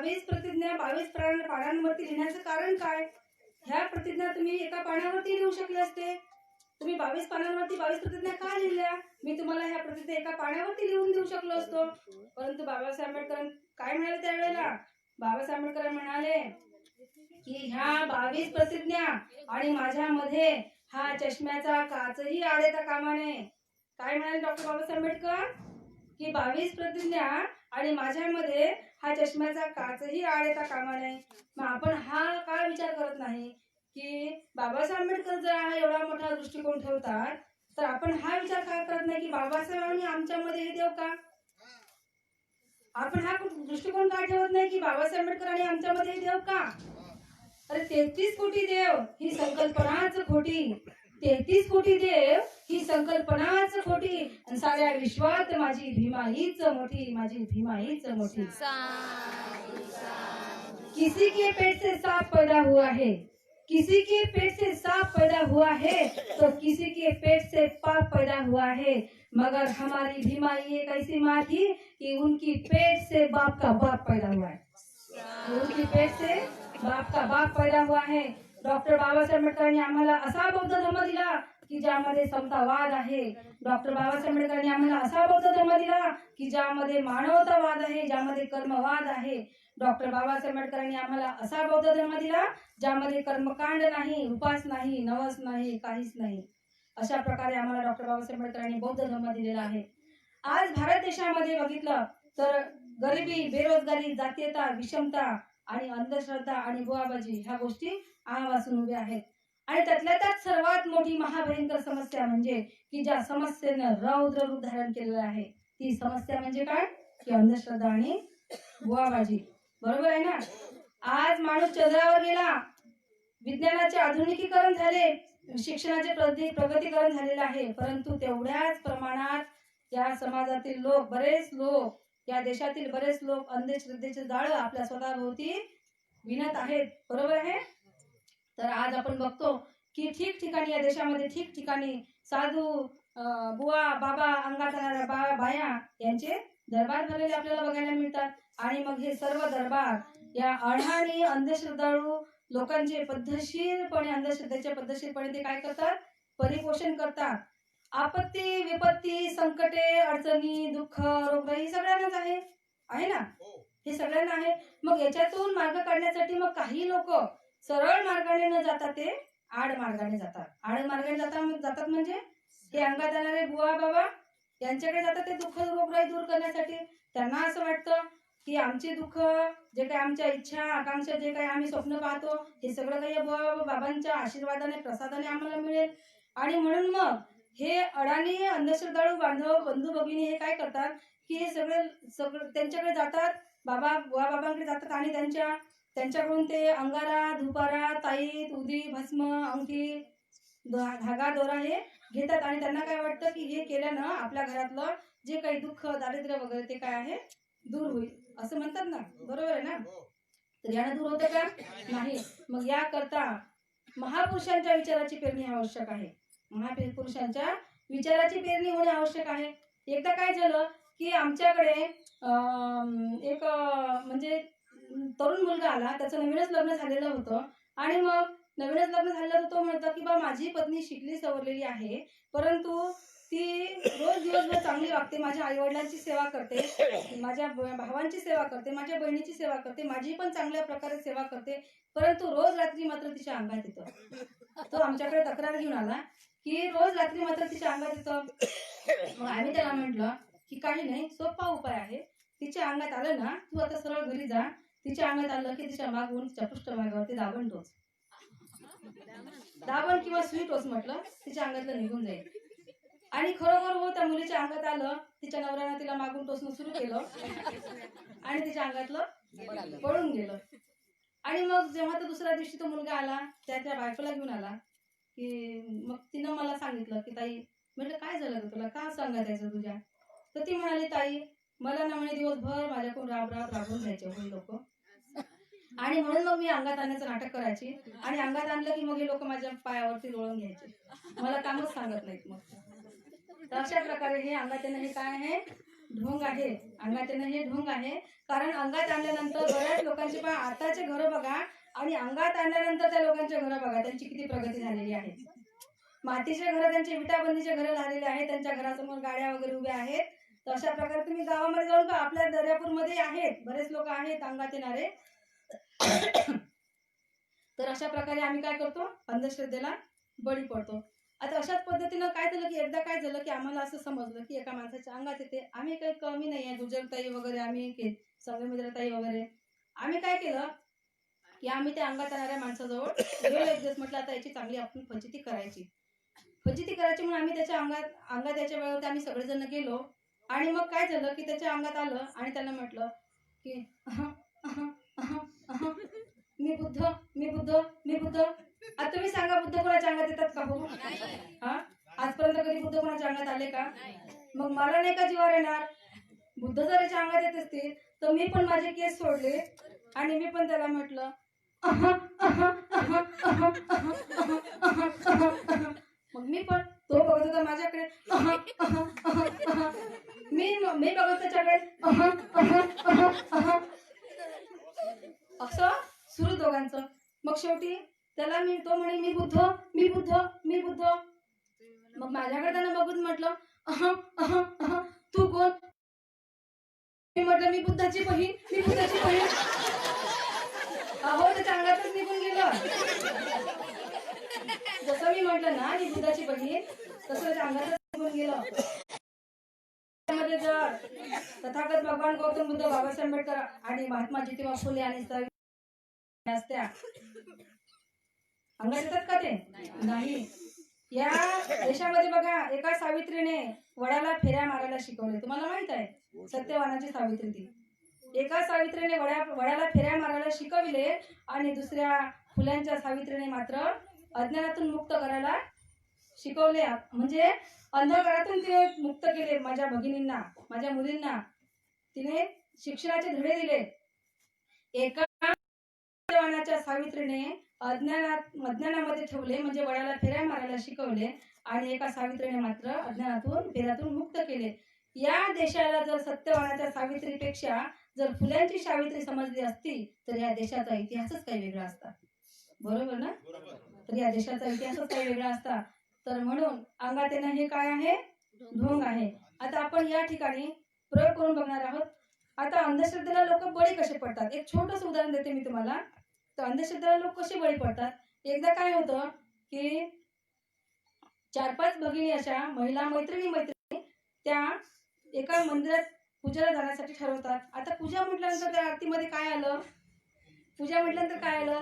22 प्रतिज्ञा 22 पानांवरती लिहिण्याचं कारण काय? ह्या प्रतिज्ञा तुम्ही एका पानावरती लिहू शकले असते. तुम्ही 22 पानांवरती 22 प्रतिज्ञा का लिहिल्या? मी तुम्हाला ह्या प्रतिज्ञा एका पानावरती लिहून देऊ शकलो असतो. परंतु बाबासाहेब आंबेडकर काय म्हणाले त्यावेळेला? बाबासाहेब आंबेडकर म्हणाले की ह्या 22 प्रतिज्ञा आणि माझ्यामध्ये हा चष्म्याचा काचही आड येता कामा नये. काय म्हणाले डॉक्टर बाबासाहेब आंबेडकर? की 22 प्रतिज्ञा आणि माझ्यामध्ये हा चष्म्याचा काचही आड येता कामा नये. मग आपण हा काय विचार करत नाही की बाबासाहेब आंबेडकर जर हा एवढा मोठा दृष्टिकोन ठेवतात तर आपण हा विचार का करत नाही की बाबासाहेबांनी आमच्यामध्ये हे देव का? आपण हा दृष्टिकोन का ठेवत नाही की बाबासाहेब आंबेडकर आणि आमच्यामध्ये हे देव का? अरे 33 कोटी देव ही संकल्पनाच खोटी. 33 कोटी देव ही संकल्पनाच खोटी. आणि साऱ्या विश्वात माझी भीमा हीच मोठी, माझी भीमा हीच मोठी. किसी के पेट से सांप पैदा हुआ है, किसी के पेट से सांप पैदा हुआ है तो किसी के पेट से पाप पैदा हुआ है. मगर हमारी भीमा एक ऐसी माँ थी कि उनकी पेट से बाप का बाप पैदा हुआ है. उनकी पेट से बाप का बाप पैदा हुआ है. डॉक्टर बाबासाहेब आंबेडकरांनी आम्हाला असा बौद्ध धर्म दिला की ज्यामध्ये समतावाद आहे. डॉक्टर बाबासाहेब आंबेडकरांनी आम्हाला असा बौद्ध धर्म दिला की ज्यामध्ये मानवतावाद आहे, ज्यामध्ये कर्मवाद आहे. डॉक्टर बाबासाहेब आंबेडकरांनी आम्हाला असा बौद्ध धर्म दिला ज्यामध्ये कर्मकांड नाही, उपास नाही, नवस नाही, काहीच नाही. अशा प्रकारे आम्हाला डॉक्टर बाबासाहेब आंबेडकरांनी बौद्ध धर्म दिलेला आहे. आज भारत देशामध्ये बघितलं तर गरिबी, बेरोजगारी, जातीयता, विषमता आणि अंधश्रद्धा आणि बुवाबाजी ह्या गोष्टी आवासून उभ्या आहेत. आणि त्यातल्या त्यात सर्वात मोठी महाभयंकर समस्या म्हणजे की ज्या समस्येनं रौद्र रूप धारण केलेलं आहे ती समस्या म्हणजे काय? की अंधश्रद्धा आणि बुवाबाजी. बरोबर आहे ना? आज माणूस चंद्रावर गेला, विज्ञानाचे आधुनिकीकरण झाले, शिक्षणाचे प्रगतीकरण झालेलं आहे, परंतु तेवढ्याच प्रमाणात या समाजातील लोक, बरेच लोक, या देशातील बरेच लोक अंधश्रद्धेचे जाळं आपल्या स्वतःभोवती विणत आहेत. बरोबर आहे? तर आज आपण बघतो की ठिकठिकाणी या देशामध्ये ठिकठिकाणी साधू, बुवा, बाबा, अंगात येणाऱ्या बाया यांचे दरबार भरलेले आपल्याला बघायला मिळतात. आणि मग हे सर्व दरबार या अढाणी अंधश्रद्धाळू लोकांचे पद्धतशीरपणे, अंधश्रद्धेच्या पद्धतशीरपणे ते काय करतात? परिपोषण करतात. आपत्ती, विपत्ती, संकटे, अडचणी, दुःख, रोगराई सगळ्यांनाच आहे ना? हे सगळ्यांना आहे. मग याच्यातून मार्ग काढण्यासाठी मग काही लोक सरळ मार्गाने न जाता ते आड मार्गाने जातात. आड मार्गाने जातात म्हणजे हे अंगात येणारे बुवा बाबा यांच्याकडे जातात ते दुःख, रोगराई दूर करण्यासाठी. त्यांना असं वाटतं की आमचे दुःख, जे काही आमच्या इच्छा, आकांक्षा, जे काही आम्ही स्वप्न पाहतो हे सगळं काही बुवा बाबांच्या आशीर्वादाने, प्रसादाने आम्हाला मिळेल. आणि म्हणून मग हे अडाणी अंधश्रद्धाळू बंधू भगिनी हे काय करतात की हे सगळं त्यांच्याकडे जातात, बुवा बाबांकडे जातात आणि त्यांच्याकडून ते अंगारा, धुपारा, ताईत, उदी, भस्म, अंगठी, धागा, दोरा हे घेतात. आणि त्यांना काय वाटतं की हे केल्यानं आपल्या घरातलं जे काही दुःख, दारिद्र्य वगैरे ते काय आहे दूर होईल असं म्हणतात ना. बरोबर आहे ना? तर यानं दूर होतं का? नाही. मग याकरता महापुरुषांच्या विचाराची पेरणी आवश्यक आहे. महापुरुषांच्या विचाराची पेरणी होणे आवश्यक आहे. एकदा काय झालं की आमच्याकडे एक म्हणजे तरुण मुलगा आला, त्याचं नवीनच लग्न झालेलं होतं. आणि मग नवीनच लग्न झालेलं होतं, तो म्हणतो की बा माझी पत्नी शिकली सवरलेली आहे, परंतु ती रोज दिवसभर चांगली वागते, माझ्या आई वडिलांची सेवा करते, माझ्या भावांची सेवा करते, माझ्या बहिणीची सेवा करते, माझी पण चांगल्या प्रकारे सेवा करते, परंतु रोज रात्री मात्र तिच्या अंगात येतं. तो आमच्याकडे तक्रार घेऊन आला की रोज रात्री मात्र तिच्या अंगात येतं. मग आम्ही त्याला म्हटलं की काही नाही, सोपा उपाय आहे. तिच्या अंगात आलं ना, तू आता सरळ घरी जा, तिच्या अंगात आलं की तिच्या मागून, तिच्या पृष्ठभागावरती दाबण टोच, दाबण किंवा सुई टोच म्हटलं, तिच्या अंगातलं निघून जाईल. आणि खरोखर हो, त्या मुलीच्या अंगात आलं. तिच्या नवऱ्यानं तिला मागून टोचणं सुरू केलं आणि तिच्या अंगातलं पळून गेलं. आणि मग जेव्हा तो दुसऱ्या दिवशी तो मुलगा आला, त्याच्या बायकोला घेऊन आला की मग तिनं मला सांगितलं की ताई, म्हटलं काय झालं ग तुला, का सांगत यायचं तुझ्या? तर ती म्हणाली, ताई मला ना म्हणे दिवसभर माझ्याकडून राबून घ्यायचे हे लोक, आणि म्हणून मग मी अंगात आणण्याचं नाटक करायची, आणि अंगात आणलं की मग हे लोक माझ्या पायावरती लोळून घ्यायचे, मला कामच सांगत नाहीत. मग तर अशा प्रकारे हे अंगात येणं हे काय आहे? ढोंग आहे. अंगात येणं हे ढोंग आहे. कारण अंगात आणल्यानंतर बऱ्याच लोकांना लोकांची पण आताचे घरं बघा आणि अंगात आणल्यानंतर त्या लोकांच्या घरं बघा, त्यांची किती प्रगती झालेली आहे. मातीचे घरं, त्यांचे विटाबंदीचे घरं झालेले आहेत, त्यांच्या घरासमोर गाड्या वगैरे उभ्या आहेत. तर अशा प्रकारे तुम्ही गावामध्ये जाऊन का, आपल्या दर्यापूरमध्ये आहेत बरेच लोक आहेत अंगात येणारे. तर अशा प्रकारे आम्ही काय करतो, अंधश्रद्धेला बळी पडतो. आता अशाच पद्धतीनं काय झालं की एकदा काय झालं की आम्हाला असं समजलं की एका माणसाच्या अंगात येते. आम्ही काही कमी नाही आहे, गुजरताई वगैरे आम्ही संगमित्रताई वगैरे आम्ही काय केलं की आम्ही त्या अंगात येणाऱ्या माणसाजवळ गेलो. एक दिवस म्हटलं आता याची चांगली आपण फजिती करायची म्हणून आम्ही त्याच्या अंगात याच्या वेळेवर आम्ही सगळेजण गेलो. आणि मग काय झालं की त्याच्या अंगात आलं आणि त्याला म्हटलं की मी बुद्ध मी बुद्ध मी बुद्ध. आता तुम्ही सांगा बुद्ध कोणाच्या अंगात येतात का? हो, हा, आजपर्यंत कधी बुद्ध कोणाच्या अंगात आले का? मग मला नाही का जीवावर येणार? बुद्ध जर याच्या अंगात येत असतील तर मी पण माझे केस सोडले आणि मी पण त्याला म्हटलं मग मी पण, तो बघत होता माझ्याकडे, मी बघत त्याच्याकडे, असं सुरू दोघांचं. मग शेवटी त्याला तो म्हणे मी बुद्ध मी बुद्ध मी बुद्ध. मग माझ्याकडे त्यानं बघून म्हटलं तू कोण? मी म्हटलं मी बुद्धाची बहीण मी बुद्धाची बहीण. अहो त्याच्या अंगातच निघून गेलं. जसं मी म्हटलं ना मी बुद्धाची बहीण, तसं त्याच्या अंगातच निघून गेलं. मध्ये जर तथागत भगवान गौतम बुद्ध, बाबासाहेब आंबेडकर आणि महात्मा ज्योतिबा फुले आणि असत्या अंगात येतात का? ते नाही. या देशामध्ये बघा एका सावित्रीने वड्याला फेऱ्या मारायला शिकवले. तुम्हाला माहित आहे, सत्यवानाची सावित्री ती. एका सावित्रीने वड्याला फेऱ्या मारायला शिकविले आणि दुसऱ्या फुल्यांच्या सावित्रीने मात्र अज्ञानातून मुक्त करायला शिकवले. म्हणजे अंधकारातून तिने मुक्त केले माझ्या भगिनींना, माझ्या मुलींना. तिने शिक्षणाचे धडे दिले. एका सत्यवानाच्या सावित्रीने अज्ञानामध्ये ठेवले, म्हणजे वड्याला फेऱ्या मारायला शिकवले आणि एका सावित्रीने मात्र अज्ञानातून फेऱ्यातून मुक्त केले. या देशाला जर सत्यवानाच्या सावित्रीपेक्षा जर फुल्यांची सावित्री समजली असती तर या देशाचा इतिहासच काही वेगळा असता. बरोबर ना? तर या देशाचा इतिहासच काही वेगळा असता. तर म्हणून अंगात येणं हे काय आहे? ढोंग आहे. आता आपण या ठिकाणी प्रयोग करून बघणार आहोत. आता अंधश्रद्धेला लोक बळी कसे पडतात, एक छोटंसं उदाहरण देते मी तुम्हाला. तर अंधश्रद्धेला लोक कसे बळी पडतात. एकदा काय होतं की 4-5 भगिनी अशा महिला मैत्रिणी त्या एका मंदिरात पूजेला जाण्यासाठी ठरवतात. आता पूजा म्हटल्यानंतर त्या आरतीमध्ये काय आलं,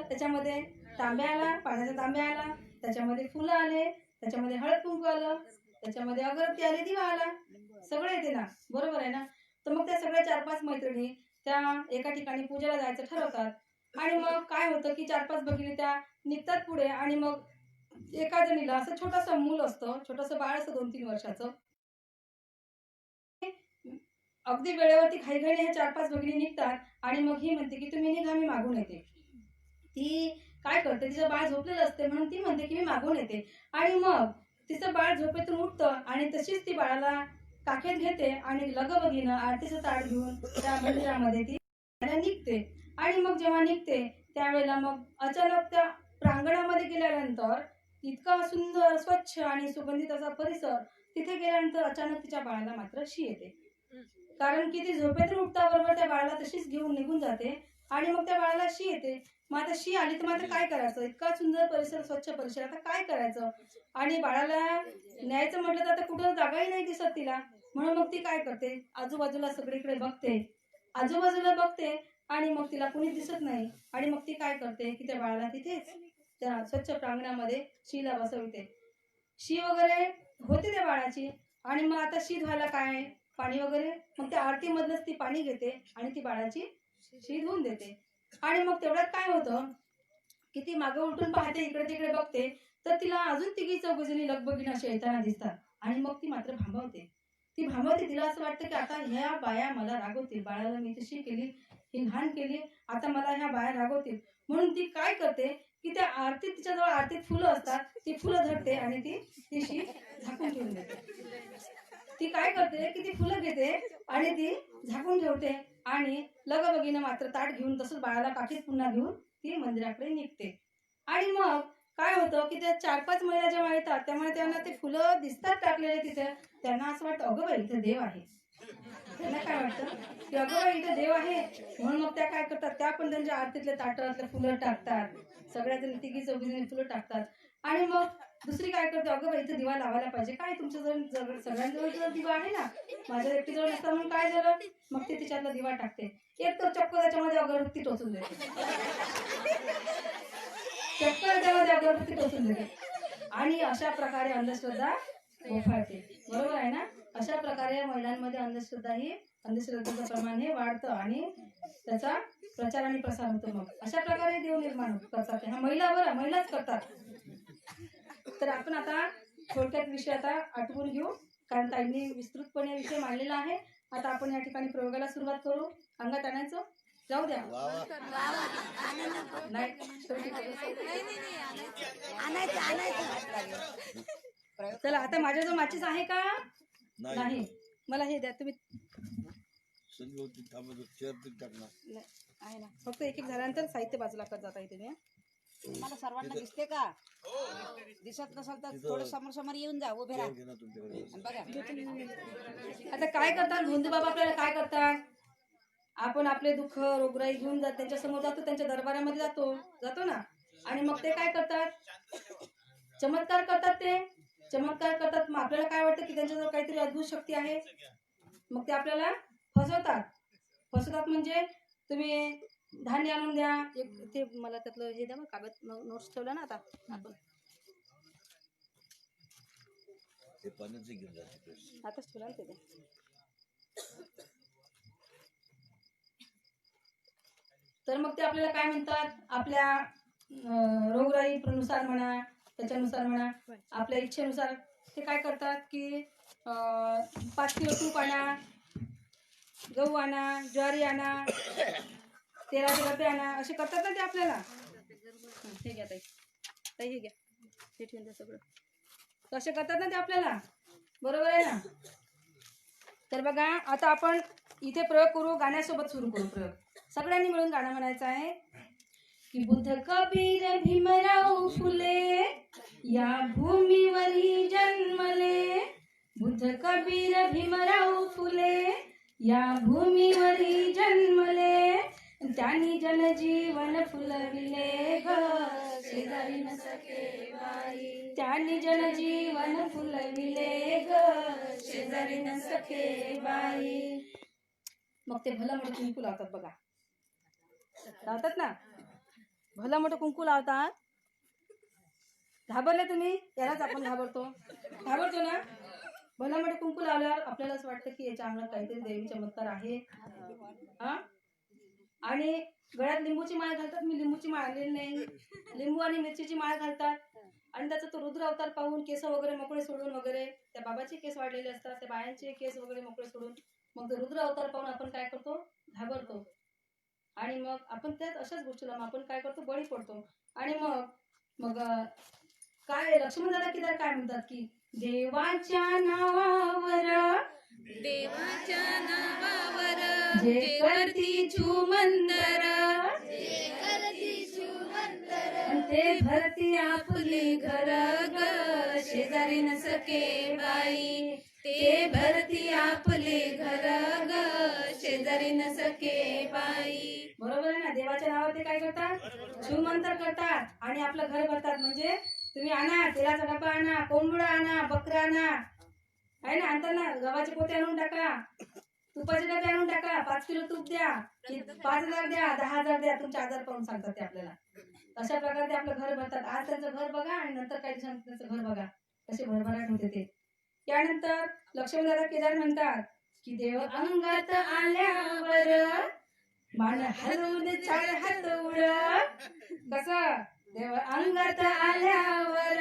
त्याच्यामध्ये तांब्या आला, पाण्याचा तांब्या आला, त्याच्यामध्ये फुलं आले, त्याच्यामध्ये हळद कुंकू आलं, त्याच्यामध्ये अगरबत्ती आली, दिवा आला, सगळं येते ना, बरोबर आहे ना? तर मग त्या सगळ्या 4-5 मैत्रिणी त्या एका ठिकाणी पूजेला जायचं ठरवतात. आणि मग काय होतं की 4-5 भगिनी त्या निघतात पुढे आणि मग एका जणीला असं छोटंसं मूल असतं, छोटंसं बाळ असतं 2-3 वर्षाचं. अगदी वेळेवरती घाईघाईने ह्या 4-5 भगिनी निघतात आणि मग ही म्हणते की तुम्ही निघा, मी मागून येते. ती काय करते, तिचं बाळ झोपलेलं असते म्हणून ती म्हणते की मी मागून येते. आणि मग तिचं बाळ झोपेतून उठतं आणि तशीच ती बाळाला काखेत घेते आणि लगबगीनं आरतीचं ताट घेऊन त्या मंदिरामध्ये ती निघते. आणि मग जेव्हा निघते त्यावेळेला मग अचानक त्या प्रांगणामध्ये गेल्यानंतर इतका सुंदर स्वच्छ आणि सुगंधित असा परिसर, तिथे गेल्यानंतर अचानक तिच्या बाळाला मात्र शी येते. कारण की ती झोपेतून उठताबरोबर त्या बाळाला तशीच घेऊन निघून जाते आणि मग त्या बाळाला शी येते. मग आता शी आली तर मात्र काय करायचं, इतका सुंदर परिसर, स्वच्छ परिसर, आता काय करायचं. आणि बाळाला न्यायचं म्हटलं तर आता कुठं जागाही नाही दिसत तिला. म्हणून मग ती काय करते, आजूबाजूला सगळीकडे बघते आणि मग तिला कुणी दिसत नाही. आणि मग ती काय करते की त्या बाळाला तिथेच त्या स्वच्छ प्रांगणामध्ये शीला बसवते. शी वगैरे होते त्या बाळाची. आणि मग आता शी धुवायला काय, पाणी वगैरे, मग त्या आरतीमधलंच ती पाणी घेते आणि ती बाळाची शी धुवून देते. आणि मग तेवढ्यात काय होतं की ती मागे उलटून पाहते, इकडे तिकडे बघते, तर तिला अजून 3-4 लगबगीनं अशा येताना दिसतात. आणि मग ती मात्र भांबावते. तिला असं वाटतं की आता ह्या बाया मला रागवतील, बाळाला मी तशी केली, ही घाण केली, आता मला ह्या बाया रागवतील. म्हणून ती काय करते की त्या आरतीत, तिच्याजवळ आरतीत फुलं असतात, ती फुलं धरते आणि ती शी झाकून ठेवून देते. ती काय करते की ती फुलं घेते आणि ती झाकून ठेवते आणि लगबगीनं मात्र ताट घेऊन तसंच बाळाला काठीत पुन्हा घेऊन ती मंदिराकडे निघते. आणि मग काय होतं की त्या 4-5 महिला जेव्हा येतात त्यामुळे त्यांना ते फुलं दिसतात टाकलेले तिथे, त्यांना असं वाटतं अगं बाई इथे देव आहे. त्यांना काय वाटतं की अगं बाई इथे देव आहे, म्हणून मग त्या काय करतात, त्या पण त्यांच्या आरतीतले ताटातले फुलं टाकतात, सगळ्या तिघी चौघी फुलं टाकतात. आणि मग दुसरी काय करते, अगं बाई इथे दिवा लावायला पाहिजे, काय तुमच्या जवळ सगळ्यांजवळ जर दिवा आहे ना, माझ्या एकटीजवळ नसता म्हणून काय झालं, मग ते तिच्यातला दिवा टाकते, एक तर चक्क त्याच्यामध्ये अगरबत्ती टोचून देते, चक्क त्याच्यामध्ये अगरबत्ती टोचून देते आणि अशा प्रकारे अंधश्रद्धा गोफाळते. बरोबर आहे ना? अशा प्रकारे महिलांमध्ये अंधश्रद्धेचं प्रमाण हे वाढतं आणि त्याचा प्रचार आणि प्रसार होतो. मग अशा प्रकारे देव निर्माण करतात. ह्या महिलाच करतात. तर आपण आता थोडक्यात विषय आता आठवून घेऊ, कारण ताईंनी विस्तृतपणे विषय मांडलेला आहे. आता आपण या ठिकाणी प्रयोगाला सुरुवात करू. अंगात आणायचं जाऊ द्या, नाही चला. आता माझ्याजवळ माचीस आहे का? नाही. मला हे द्या तुम्ही. नाही, आहे ना. फक्त एक झाल्यानंतर साहित्य बाजूला करत जाता इथे. मला सर्वांना दिसते का? दिसत नसेल तर थोडं समोर समोर येऊन जा, उभे राहा बघा. आता काय करतात गोंधू बाबा, आपल्याला काय करतात, आपण आपले दुःख रोगराई घेऊन जात त्यांच्या समोर जातो, त्यांच्या दरबारामध्ये जातो ना, आणि मग ते काय करतात, चमत्कार करतात. मग आपल्याला काय वाटतं की त्यांच्याजवळ काहीतरी अद्भुत शक्ती आहे, मग ते आपल्याला फसवतात म्हणजे तुम्ही धान्य आणून द्या, एक ते मला त्यातलं हे द्या, मग कागद नोट्स ठेवला ना आता आपण, आताच ठेवला ना ते. तर मग ते आपल्याला काय म्हणतात, आपल्या रोगराईनुसार म्हणा, त्याच्यानुसार म्हणा, आपल्या इच्छेनुसार ते काय करतात की 5 किलो तूप आणा, गहू आणा, ज्वारी आणा, तेलाचे डबे आणा, असे करतात ना ते आपल्याला. हे घ्या ताई, हे घ्या, हे ठेवून द्या सगळं. असे करतात ना ते आपल्याला, बरोबर आहे ना? तर बघा आता आपण इथे प्रयोग करू, गाण्यासोबत सुरू करू प्रयोग. सगळ्यांनी मिळून गाणं म्हणायचं आहे की बुद्ध कबीर भीमराव फुले या भूमीवरी जन्मले, बुद्ध कबीर भीमराव फुले या भूमीवरी जन्मले, त्यांनी जनजीवन फुलविले ग शेजारी न सखे बाई, त्यांनी जनजीवन फुलविले ग शेजारी न सखे बाई. मग ते भलं मोठं कुंकू लावतात बघा, लावतात ना, भलं मोठं कुंकू लावतात. घाबरले तुम्ही? यालाच आपण घाबरतो ना. भलं मोठं कुंकू लावल्यावर आपल्याला असं वाटतं की याच्या अंगात काहीतरी देवी चमत्कार आहे. हा, आणि गळ्यात लिंबूची माळ घालतात. मी लिंबूची माळ आणलेली नाही, लिंबू आणि मिरचीची माळ घालतात. आणि त्याचा तो रुद्र अवतार पाहून केस वगैरे मोकळे सोडून वगैरे, त्या बाबाचे केस वाढलेले असतात, त्या बायांचे केस वगैरे मोकळे सोडून, मग रुद्र अवतार पाहून आपण काय करतो, घाबरतो. आणि मग आपण त्यात अशाच गोष्टीला आपण काय करतो, बळी पडतो. आणि मग काय लक्ष्मण दादा किती काय म्हणतात की देवाच्या नावावर जे करती चुमंदर, ते भरती आपली घर ग शेजारी न सखे बाई, ते भरती आपले घर ग शेजारी न सखे बाई. बरोबर आहे ना? देवाच्या नावावर ते काय करतात, शिवमंत्र करतात आणि आपलं घर भरतात. म्हणजे तुम्ही आणा, तेलाचा डबा आणा, कोंबडा आणा, बकरा आणा, आहे ना, आणता ना, गव्हाचे पोते आणून टाका, तुपाचे डबे आणून टाका, 5 किलो तूप द्या, 5,000 द्या, 10,000 द्या, तुमचे आजार पाहून सांगतात ते आपल्याला. अशा प्रकारे ते आपलं घर भरतात. आज त्यांचं घर बघा आणि नंतर काही दिवसांनी त्यांचं घर बघा, कसे भरभराट होते ते. त्यानंतर लक्ष्मणदादा केदार म्हणतात की देव अंगात आल्यावर मान हलवून 4 हात उड, कसं देव अंगात आल्यावर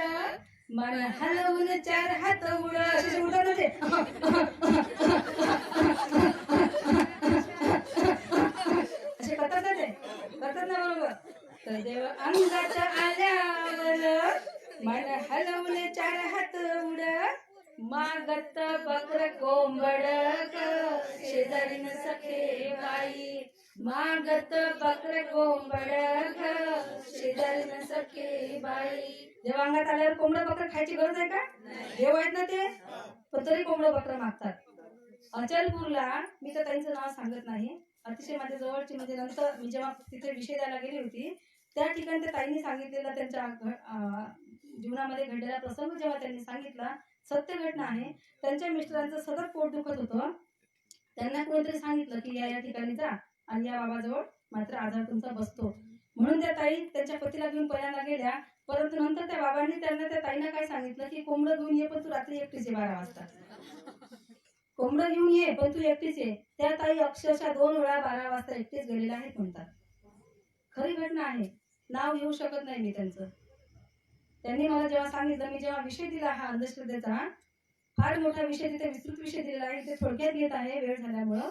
मान हलवून 4 हात उड, असे उडत होते, असे करतात ना, ते करतात ना, बरोबर. तर देव अंगात आल्यावर मान हलवून 4 हात उड, मागत बकर कोंबड शेजारीन सखे बाई मागत बकर कोंबड शेजारीन सखे बाई. देव अंगात आल्यावर कोंबडं बकर खायची गरज आहे का? देव आहेत ना ते, पण तरी कोंबडं बकर मागतात. अचलपूरला मी तर त्यांचं नाव सांगत नाही, अतिशय माझ्या जवळची म्हणजे नंतर मी जेव्हा तिथे विषय द्यायला गेली होती त्या ठिकाणी त्या ताईंनी सांगितलेला त्यांच्या जीवनामध्ये घडलेला प्रसंग जेव्हा त्यांनी सांगितला, सत्य घटना आहे. त्यांच्या मिस्टरांचं सतत पोट दुखत होतं. त्यांना कोणीतरी सांगितलं की या ठिकाणी जा आणि या बाबाजवळ मात्र आजार तुमचा बसतो. म्हणून त्या ताई त्यांच्या पतीला घेऊन पहिल्यांदा गेल्या, परंतु नंतर त्या बाबांनी त्यांना त्या ताईंना काय सांगितलं की कोंबडं घेऊन ये, पण तू रात्री एकटीच ये 12 वाजता. कोंबडं घेऊन ये पण तू एकटीच ये. त्या ताई अक्षरशः 2 वेळा 12 वाजता एकटीच गेलेल्या आहेत म्हणतात. खरी घटना आहे, नाव घेऊ शकत नाही मी त्यांचं. त्यांनी मला जेव्हा सांगितलं, मी जेव्हा विषय दिला हा अंधश्रद्धेचा, फार मोठा विषय तिथे विस्तृत विषय दिलेला आहे, ते थोडक्यात घेत आहे वेळ झाल्यामुळं.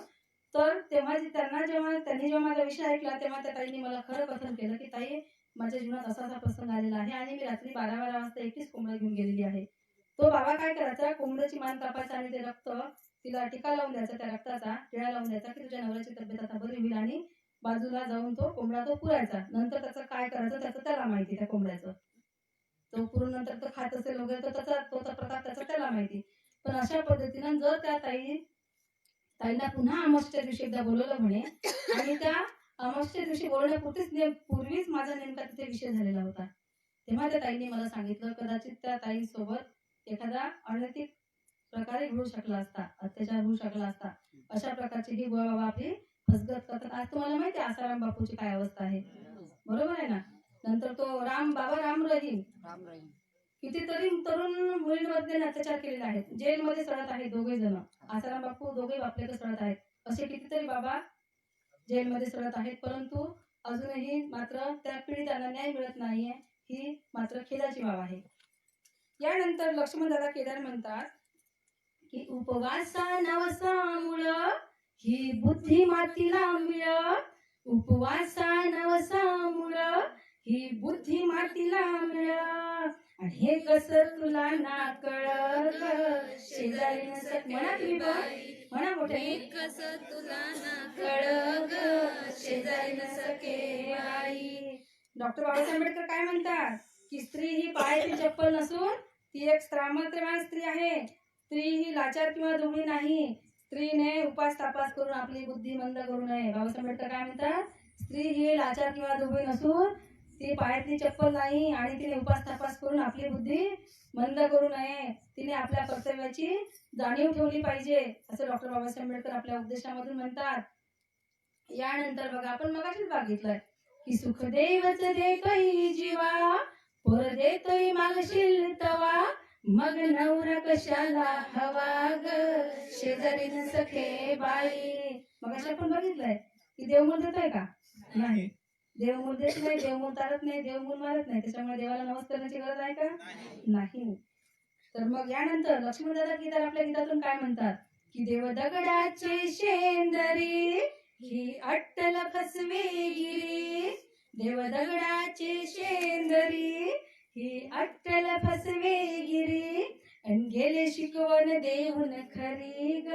तर तेव्हा त्यांनी जेव्हा माझा विषय ऐकला तेव्हा त्या ताईंनी मला खरं कथन केलं की ताई माझ्या जीवनात असा असा प्रसंग आलेला आहे आणि मी रात्री 12 वाजता एकटीच कोंबडं घेऊन गेलेली आहे. तो बाबा काय करायचा, कोंबड्याची मान कापायचा आणि ते रक्त तिला टिका लावून द्यायचा, त्या रक्ताचा टिळा लावून द्यायचा की तुझ्या नवऱ्याची तब्येत आता बरी होईल, आणि बाजूला जाऊन तो कोंबडा तो पुरायचा. नंतर त्याचं काय करायचं त्याचं त्याला माहिती, त्या कोंबड्याचं तो पुरून नंतर तो खात असेल वगैरे तर तो प्रताप त्याचा त्याला माहिती. पण अशा पद्धतीनं जर त्या ताईंना पुन्हा अमावस्येच्या दिवशी एकदा बोलवलं म्हणे, आणि त्या अमावस्येच्या दिवशी बोलवण्यापूर्वीच माझा नेमका तिथे विषय झालेला होता. तेव्हा त्या ताईंनी मला सांगितलं कदाचित त्या ताईंसोबत एखादा अनैतिक प्रकारे घडू शकला असता, अत्याचार होऊ शकला असता. अशा प्रकारची ही बाबा आपली फसगत करतात. आज तुम्हाला माहिती आहे आसाराम बापूची काय अवस्था आहे, बरोबर आहे ना. नंतर तो बाबा राम रहीम कितीतरी तरुण मुलींमध्ये अत्याचार केलेले आहेत, जेलमध्ये सडत आहेत दोघे जण. आसाराम बापू दोघे बापलेक सडत आहेत, असे कितीतरी बाबा जेलमध्ये सडत आहेत. परंतु अजूनही मात्र त्या पीडितांना न्याय मिळत नाहीये, ही मात्र खेदाची बाब आहे. यानंतर लक्ष्मण दादा केदार म्हणतात की उपवासा नवसामुळं ही बुद्धी मातीला मिळ, उपवासा नवसामुळं ही बुद्धी मातीला मिळ, आणि हे कसं तुला ना कळत शेजारी नसत. म्हणा तुम्ही म्हणा मोठे, कसं तुला ना कळत शेजारी नसके आई. डॉक्टर बाबासाहेब आंबेडकर काय म्हणतात की स्त्री ही पायाची चप्पल नसून ती एक सामर्थ्यवान स्त्री आहे. स्त्री ही लाचार किंवा दुबळी नाही. स्त्रीने उपास तापास करून आपली बुद्धी मंद करू नये. बाबासाहेब आंबेडकर काय म्हणतात, स्त्री ही लाचार किंवा दुबळी नसून ती पायातली चप्पल नाही, आणि तिने उपास तापास करून आपली बुद्धी मंद करू नये. तिने आपल्या कर्तव्याची जाणीव ठेवली पाहिजे, असं डॉक्टर बाबासाहेब आंबेडकर आपल्या उपदेशामधून म्हणतात. यानंतर बघा आपण मगाशीच बघितलंय की सुखदेवच देतोय जीवा, पोर देतोय मागशील तवा, मग नवरा कशाला हवा ग शेजारीन सखे बाई. मगाशी आपण बघितलंय की देवमूल देतोय का? नाही, देवमूल देत नाही, देवमूल तारत नाही, देवमूल मारत नाही. त्याच्यामुळे देवाला नमस्कार करण्याची गरज आहे का? नाही. तर मग यानंतर लक्ष्मणदादा गीतार आपल्या गीतातून काय म्हणतात की देव दगडाचे शेंदरी ही अट्टल फसवेगिरी, देव दगडाचे शेंदरी ही अट्टल फसवेगिरी, अन गेले शिकवण देऊन खरी ग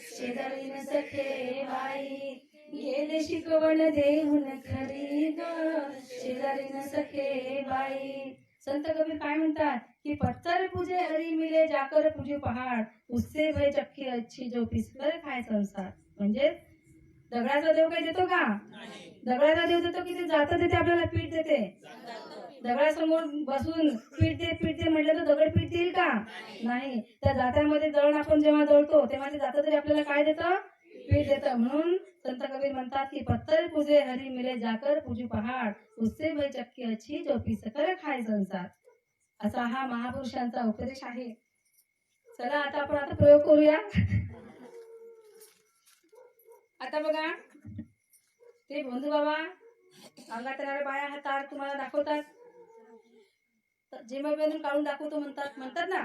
शेजारीन सखे बाई, गेले शिकवण देऊन खरी ग शेजारीन सखे बाई. संत कबीर काय म्हणतात की पत्थर पूजे हरी मिले जाकर पूजे पहाड, उससे भय चक्की अच्छी जो पिसकर खाय संसार. म्हणजे दगडाचा देव काय देतो का? दगडाचा देव देतो की ते जातं देते, आपल्याला पीठ देते. दगडासमोर बसून पीठ दे म्हटलं तर दगड पीठ देईल का? नाही. त्या जात्यामध्ये दळण आपण जेव्हा दळतो तेव्हा ते जातं तरी आपल्याला काय देतं? पीठ देतं. म्हणून संत कबीर म्हणतात की पत्थर पूजे हरी मिले जाकर पूजू पहाड, उससे भय चक्की अच्छी जो पिसकर खाय संसार. असा हा महापुरुषांचा उपदेश आहे. चला आता प्रयोग करूया. आता बघा ते बंधू बाबा अंगात येणाऱ्या बाया हा तार तुम्हाला दाखवतात. जिभेमधून काढून दाखवतो म्हणतात ना,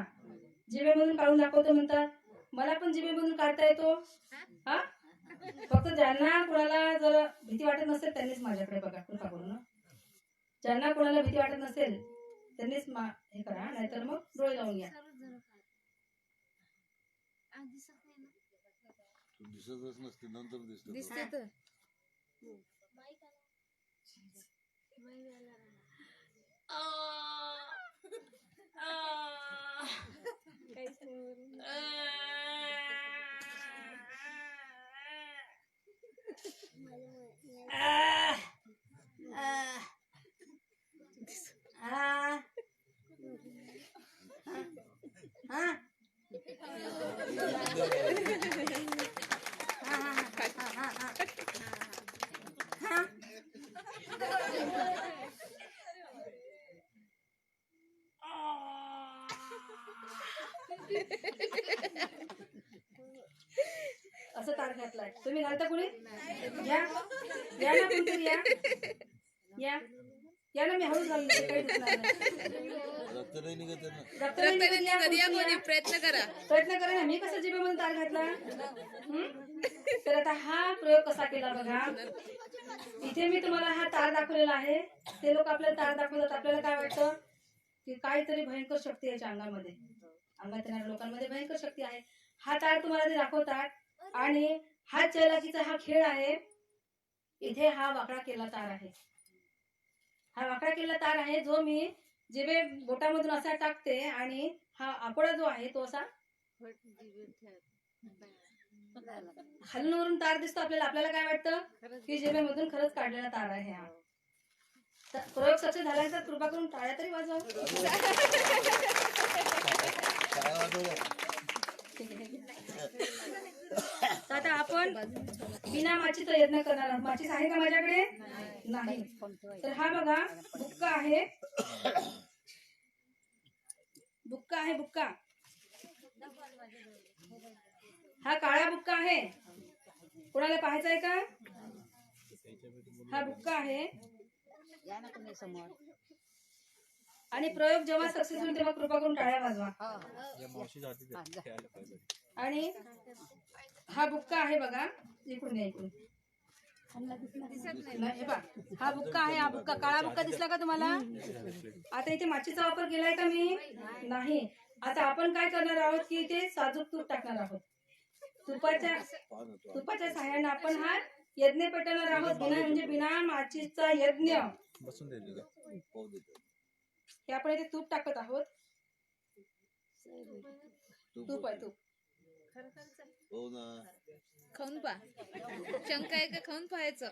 जिभेमधून काढून दाखवतो म्हणतात. मला पण जिभेमधून काढता येतो. हा, फक्त ज्यांना कोणाला जर भीती वाटत नसेल त्यांनीच माझ्याकडे बघा, कृपा करून. ज्यांना कोणाला भीती वाटत नसेल त्यांनीच हे करा, नाहीतर मग डोळे लावून घ्या. तू दिसतच नसते, नंतर दिसते. दिसते तर असं तार घातलाय. तुम्ही घालता कुणी? या या ना कोणतरी या या या ना, मी हळूच घालून देते, काही दुखणार नाही. रक्त नाही निघत आहे ना. रक्त नाही निघत, या, कधी या कोणतरी कोणी या. प्रयत्न करा. प्रयत्न करा ना. मी कसं जिभेमध्ये तार घातला? तर आता हा प्रयोग कसा केला बघा. इथे मी तुम्हाला हा तार दाखवलेला आहे. ते लोक आपल्याला तार दाखवतात. आपल्याला काय वाटतं की काहीतरी भयंकर शक्ती आहे याच्या अंगामध्ये. अंगात येणाऱ्या लोकांमध्ये भयंकर शक्ती आहे. हा तार तुम्हाला ते दाखवतात आणि हा चलाकीचा हा खेळ आहे. इथे हा वाकडा केला तार आहे. हा वाकडा केलेला तार आहे जो मी जिभे बोटामधून असा टाकते आणि हा आकोडा जो आहे तो असा खालून वरून तार दिसतो आपल्याला. आपल्याला काय वाटतं की जिभेमधून खरंच काढलेला तार आहे हा. तर प्रयोग सक्सेस झाला तर कृपा करून टाळ्या तरी वाजवा. काय वाटवलं? तर आता आपण बिना माचीचा यत्न करणार आहोत. माचीस आहे का माझ्याकडे? नाही. तर हा बघा बुक्का आहे. बुक्का आहे, बुक्का. हा काळा बुक्का आहे. कोणाला पाहायचा आहे का? हा बुक्का आहे. या ना तुम्ही समोर. आणि प्रयोग जेव्हा सक्सेस होईल तेव्हा कृपा करून टाळ्या वाजवा. आणि हा बुक्का आहे बघा. इकडून या, इकडून. नाही, हे पहा. हा बुक्का आहे. हा बुक्का, काळा बुक्का दिसला का तुम्हाला? आता इथे माचीचा वापर केलाय का मी? नाही. आता आपण काय करणार आहोत की इथे साजूक तूप टाकणार आहोत. तुपाच्या सहाय्याने आपण हा यज्ञ पेटवणार आहोत. म्हणजे बिना माचीचा यज्ञ. बसून द्यायचं का? पाहू देतो. हे आपण इथे तूप टाकत आहोत. तूप आहे, तूप. हो ना. खाऊन पा. शंका आहे का? खाऊन पाहायचं.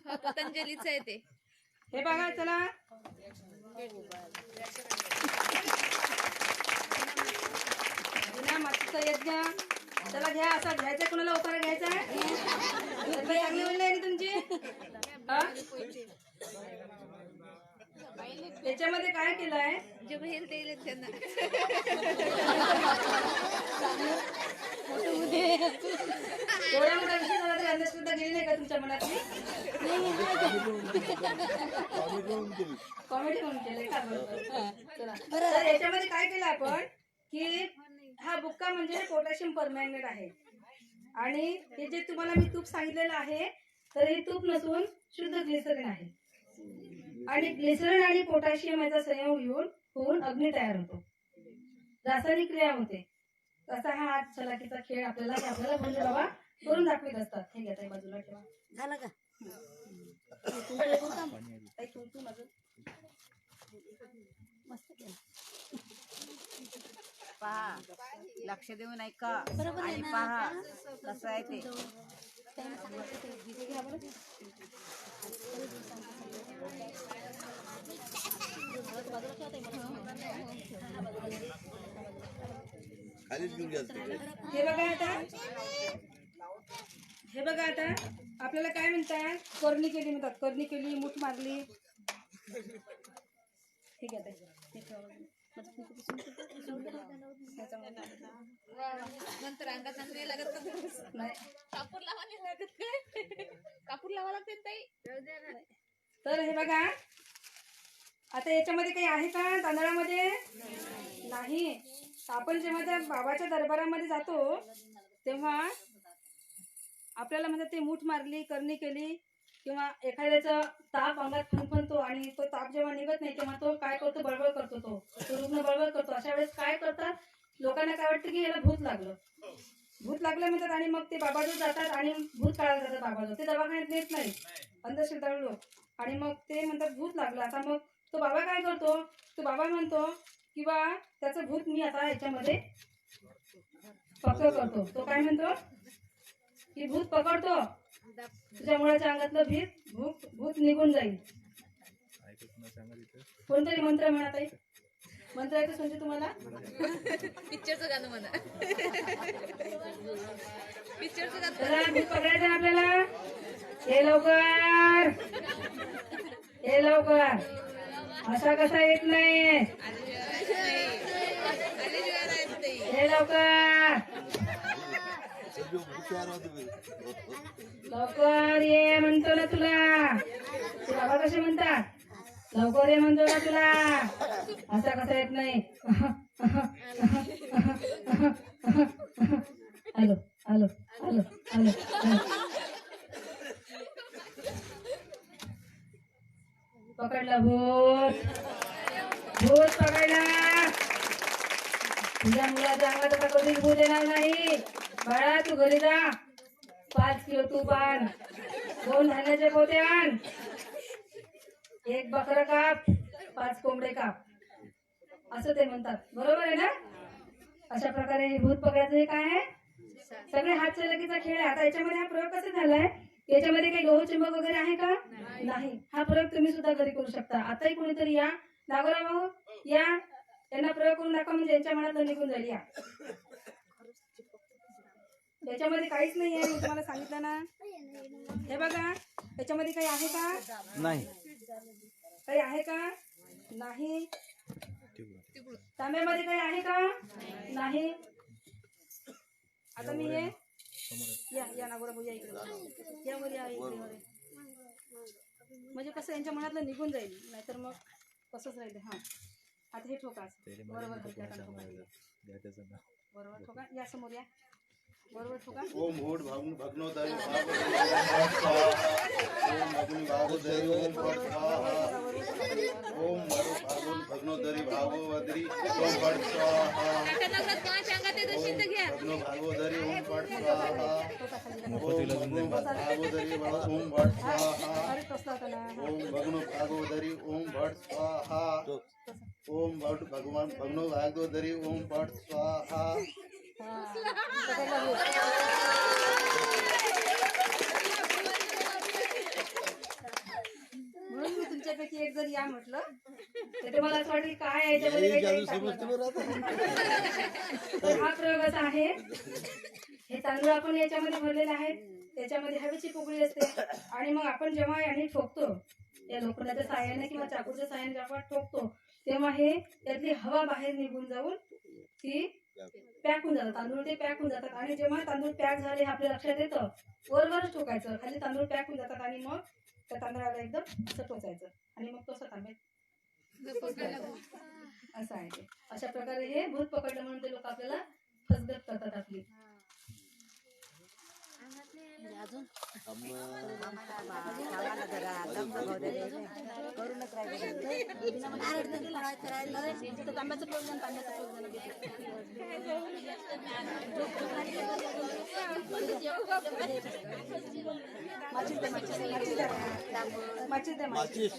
हा पतंजलीचं आहे ते. हे बघा, चला. बिना मातीचा यज्ञ. चला घ्या. असा घ्यायचा. कोणाला उपारा घ्यायचा आहे? तब्येत चांगली होईल नाही तुमची? हा? याच्यामध्ये काय केलंय? जे बाहेर देईल त्यांना. एवढा मोठा विषय झाला तरी अंधश्रद्धा गेली नाही का तुमच्या मनातली? कॉमेडी म्हणून केलंय का? चला. तर याच्यामध्ये काय केलं आपण की हा बुक्का म्हणजे पोटॅशियम परमॅंगनेट आहे. आणि हे जे तुम्हाला मी तूप सांगितलेलं आहे तर हे तूप नसून शुद्ध ग्लिसरीन आहे. आणि ग्लिसरीन आणि पोटॅशियम याचा संयोग होऊन अग्नी तयार होतो. रासायनिक क्रिया होते. तसा हा आज चलाकीचा खेळ आपल्याला म्हणजे बाबा करून दाखवित असतात. हे घ्या ताई, बाजूला ठेवा. झालं का? मस्त केलं. पहा, लक्ष देऊन ऐका आणि पहा कसं आहे ते. खालीच घेऊन घ्यायचं. हे बघा आता आपल्याला काय म्हणतात? करणी केली म्हणतात. करणी केली, मूठ मारली. ठीक आहे ताई. नंतर अंगात नाही लागत का? नाही. कापूर लावा नाही लागत काय? कापूर लावा लागते ताई. तर हे बघा आता याच्यामध्ये काही आहे का तांदळामध्ये? नाही. आपण जेव्हा त्या बाबाच्या दरबारामध्ये जातो तेव्हा आपल्याला म्हणजे ते मूठ मारली, करणी केली किंवा एखाद्याचा ताप अंगात फणफणतो आणि तो ताप जेव्हा निघत नाही तेव्हा तो काय करतो? बळबळ करतो. तो रुग्ण बळबळ करतो. अशा वेळेस काय करतात लोकांना काय वाटतं की याला भूत लागलं. भूत लागलं म्हणतात आणि मग ते बाबाजवळ जातात आणि भूत काढायला जातात बाबाजवळ. ते दवाखान्यात नेत नाही अंधश्रद्धाळू लोक. आणि मग ते म्हणतात भूत लागलं. आता मग तो बाबा काय करतो, तो बाबा म्हणतो की बा त्याचं भूत मी आता याच्यामध्ये पक्क करतो. तो काय म्हणतो की भूत पकडतो, तुझ्या मुलाच्या अंगातलं भूत निघून जाईल. कोणतरी मंत्र म्हणा ताई. मंत्र येतो म्हणजे तुम्हाला पिक्चरचं गाणं म्हणा. पिक्चरचं गाणं. चला भूत पकडायचं ना आपल्याला. हे लवकर, हे लवकर. असा कसा येत नाही. हे लवकर, लवकर ये म्हणतो ना तुला. ते बाबा कसे म्हणतात, लवकर ये म्हणतो ना तुला. असा कसा येत नाही. आलो आलो आलो आलो आलो. पकडला भूत, भूत पकडला. तुझ्या मुलाच्या अंगात आता कधीच भूत येणार नाही. बाळा तू घरी जा, 5 किलो तूप आण, 2 धान्याचे पोते आण, 1 बकरं काप, 5 कोंबडे काप. असं ते म्हणतात. बरोबर आहे ना. अशा प्रकारे हे भूत पकडायचं हे काय आहे, सगळे हात चलाकीचा खेळ आहे. आता याच्यामध्ये हा प्रयोग कसा झालाय, याच्यामध्ये काही लोहचुंबक वगैरे आहे का, नाही. हा प्रयोग तुम्ही सुद्धा घरी करू शकता. आताही कोणीतरी या, नागोरा भाऊ या, यांना प्रयोग करून दाखवा म्हणजे यांच्या मनात निघून जाईल. या, याच्यामध्ये काहीच नाही आहे, मी तुम्हाला सांगितलं ना. हे बघा, याच्यामध्ये काही आहे का, नाही. काही आहे का, नाही. तांब्यामध्ये काही आहे का, नाही. आता मी हे या नागोरा भाऊ या इकडे, या वर या इकडे वर. म्हणजे कसं यांच्या मनातलं निघून जाईल, नाहीतर मग कसंच राहील. हा, आता हे ठोका बरोबर, बरोबर ठोका. या समोर या, बरोबर ठोका. ओम भूत भग्नोदरी ओम भग्नोदरी भागवदरी ओम फट स्वाहा. नगरात 5 अंगात येत असेल तर घ्या. भग्नो भागवदरी ओम फट स्वाहा. ओम भागवदरी ओम भट स्वाहा. अरे कसला होता ना. ओम भग्नो भागवदरी ओम भट स्वाहा. ओम भगवान भग्नो भागवदरी ओम भट स्वाहा. हा, पकडला भूत. म्हणून मी तुमच्यापैकी एक जर या म्हटलं तर तुम्हाला असं वाटेल काय आहे याच्यामध्ये काही टाकलं का? तर हा प्रयोग असा आहे. हे तांदूळ आपण याच्यामध्ये भरलेले आहेत, त्याच्यामध्ये हवेची पोकळी असते आणि मग आपण जेव्हा याने ठोकतो, या लोखंडाच्या साह्याने किंवा चाकूच्या साह्याने जेव्हा ठोकतो तेव्हा हे त्यातली हवा बाहेर निघून जाऊन ती पॅक होऊन जातात. तांदूळ ते पॅक होऊन जातात आणि जेव्हा तांदूळ पॅक झाले आपल्या लक्षात येतं, वरवरच ठोकायचं, खाली तांदूळ पॅक होऊन जातात आणि मग त्या तांदळाला एकदम असं टोचायचं आणि मग तसं तांब्यात असं आहे ते. अशा प्रकारे हे भूत पकडलं म्हणून ते लोक आपल्याला फसगत करतात आपली. करूनच तांब्याचं प्रयोजन माचीस द्या, माचीस.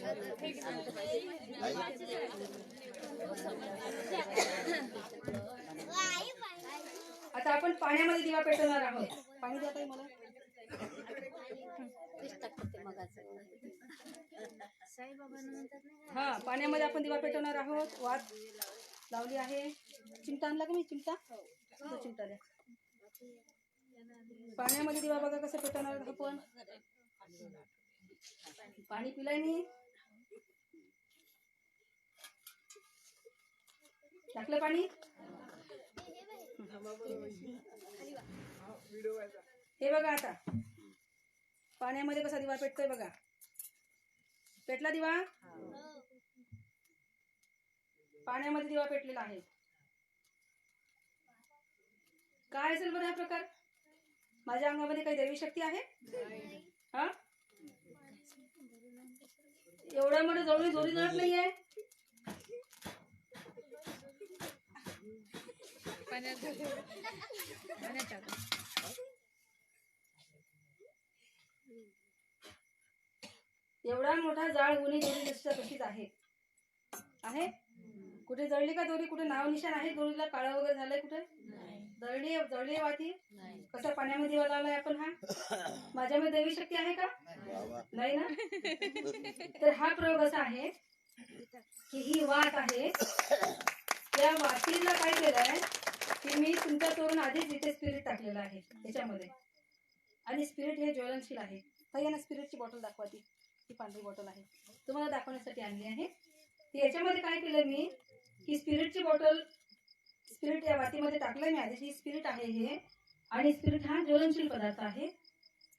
आता आपण पाण्यामध्ये दिवा पेटवणार आहोत. पाणी द्या ताई मला. हा, पाण्यामध्ये आपण दिवा पेटवणार आहोत. वात लावली आहे. चिमटा आणला का मी, चिमटा, चिमटा द्या. पाण्यामध्ये दिवा बघा कसं पेटवणार आहोत आपण. पाणी पिलाय मी, टाकलं पाणी. हे बघा आता पाण्यामध्ये कसा दिवा पेटतोय बघा. पेटला दिवा, पाण्यामध्ये दिवा पेटलेला आहे. काय असेल बरं हा प्रकार. माझ्या अंगामध्ये काही दैवी शक्ती आहे, हा एवढा मोठं जवळ जोरी जळत नाहीये. पाण्यात टाका. एवढा मोठा जाळ होणे दोरी जशीच्या तशीच आहे. आहे कुठे जळली का दोरी? कुठे नाव निशाण आहे दोरीला? काळं वगैरे झालंय कुठे? जळली जळली आहे वाती? कसा पाण्यामध्ये दिवा लावलाय आपण हा? माझ्यामध्ये दैवी शक्ती आहे का? नाही ना. तर हा प्रयोग असा आहे की ही वात आहे, त्या वातीला काय केलंय की मी तुमच्या तोरण आधीच इथे स्पिरिट टाकलेलं आहे त्याच्यामध्ये, आणि स्पिरिट हे ज्वलनशील आहे. ताई ना स्पिरिटची बॉटल दाखवा, ती पांढरी बॉटल आहे, तुम्हाला दाखवण्यासाठी आणली आहे. ती याच्यामध्ये काय केलं मी की स्पिरिटची बॉटल, स्पिरिट या वातीमध्ये टाकलंय मी आधी. स्पिरिट आहे हे, आणि स्पिरिट हा ज्वलनशील पदार्थ आहे,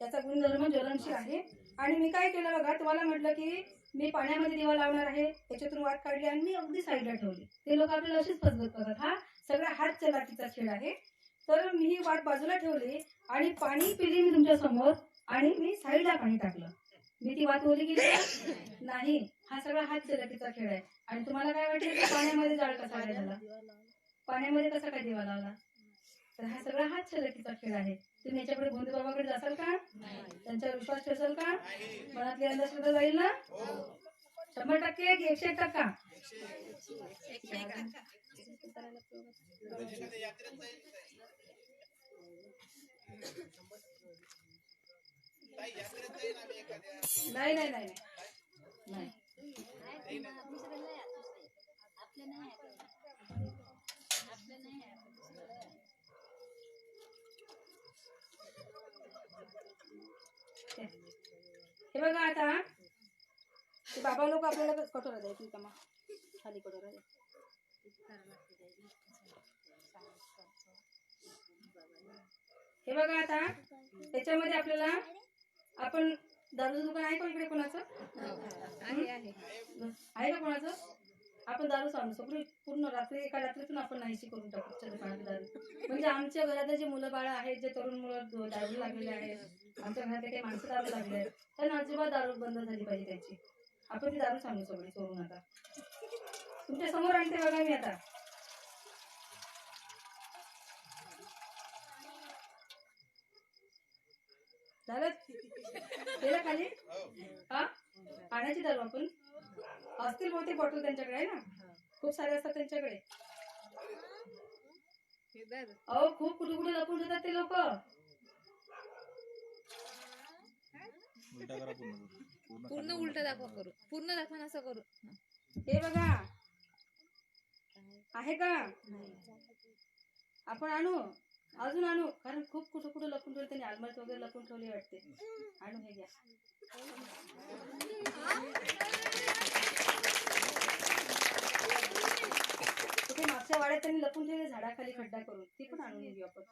त्याचा गुणधर्म ज्वलनशील आहे. आणि मी काय केलं बघा, तुम्हाला म्हटलं की मी पाण्यामध्ये दिवा लावणार आहे, त्याच्यातून वात काढली आणि मी अगदी साईडला ठेवली. ते लोक आपल्याला अशीच फसवत करतात. हा सगळा हात चलाकीचा खेळ आहे. तर मी ही वात बाजूला ठेवली आणि पाणी पिली मी तुमच्या समोर, आणि मी साईडला पाणी टाकलं. मी ती वात ओली गेली नाही. हा सगळा हात चलाकीचा खेळ आहे. आणि तुम्हाला काय वाटलं की पाण्यामध्ये जाळ कसा काय झाला, पाण्यामध्ये कसा काय दिवा लावला? तर हा सगळा हात चलाकीचा खेळ आहे. तुम्ही याच्याकडे गोंधळ बाबाकडे जासाल का? त्यांच्यावर विश्वास ठेवाल का? मनातली अंधश्रद्धा जाईल ना? 100% की 101%? नाही नाही नाही नाही. हे बघा आता ते बाबा लोक आपल्याला कटोरा द्यायची का मग खाली कटोरा द्या. हे बघा आता त्याच्यामध्ये आपल्याला, आपण दारूचं दुकान आहे का इकडे कोणाचं? आहे का कोणाचं? आपण दारू सांगू सगळी पूर्ण रात्री, एका रात्रीतून आपण नाहीशी करून टाकू दारू. म्हणजे आमच्या घरातले जे मुलं बाळ आहेत, जे तरुण मुलं दारू लागलेले आहेत, आमच्या घरातले काही माणसं दारू लागले आहेत, त्यांना अजिबात दारू बंद झाली पाहिजे त्यांची. आपण ती दारू सांगू सगळी सोडून आता तुमच्या समोर आणते बघा मी आता. झालं गेलं खाली? हा पाण्याची दारू आपण असतील बहुतेक बॉटल त्यांच्याकडे आहे ना, खूप सारे असतात त्यांच्याकडे. अहो खूप कुठे कुठे लपून ठेवतात ते लोक. पूर्ण उलट दाखवा करू, पूर्ण दाखवा असं करू. हे बघा आहे का? आपण आणू, अजून आणू, कारण खूप कुठे कुठे लपून ठेवले त्यांनी, आलमारीत वगैरे लपून ठेवली वाटते. आणू, हे घ्या. कुठे मागच्या वाड्यात त्यांनी लपून ठेवले झाडाखाली खड्डा करून, ती पण आणून घेऊ आपण.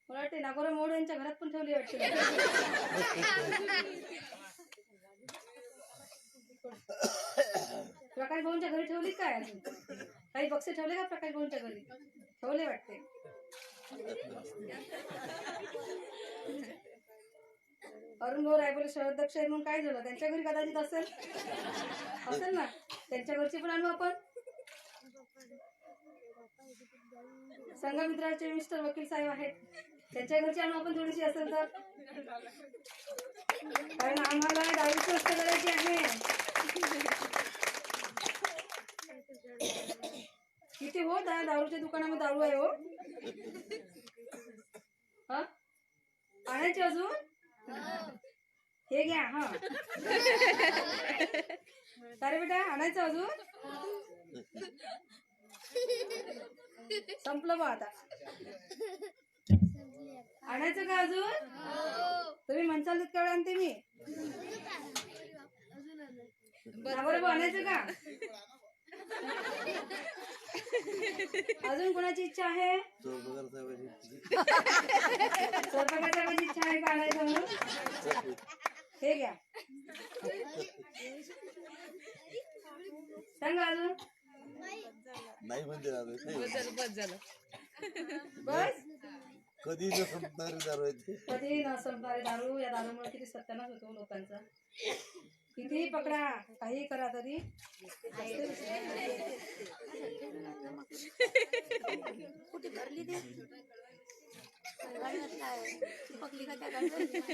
मला वाटते नागोरा मोड यांच्या घरात पण ठेवली वाटते. प्रकाश भाऊंच्या घरी ठेवली काय? अजून काही बक्षे ठेवले का प्रकाश भाऊंच्या घरी? ठेवले वाटते. अरुण भाऊ रायबोले शहराध्यक्ष म्हणून काय झालं, त्यांच्या घरी कदाचित असेल ना, त्यांच्या घरची पण आणू आपण. संघमित्राचे मिस्टर वकील साहेब आहेत, त्यांच्या घरची आणू आपण थोडीशी असेल तर, कारण आम्हाला दारूची वस्तू करायची आहे. किती हो दारूच्या दुकानामध्ये दारू आहे हो? हा आणायची अजून? हे घ्या. हा अरे बेटा आणायचं अजून? संपलं बा आता. आणायचं का अजून? तुम्ही म्हणसाल तितकं आणते मी. बरोबर आणायचं का? अजून कोणाची इच्छा आहे? स्वयंपाकाची इच्छा आहे का आणायचं म्हणून? हे घ्या. सांगा अजून. नाही म्हणते बस झालं. बस कधी न संपणारी दारू आहे. कधी न संपणारी दारू. या दारूमुळे किती सत्यानाश होतो लोकांचा. कितीही पकडा काही करा तरी कुठे भरली ते गाडीत काय पकली का त्या गाडीत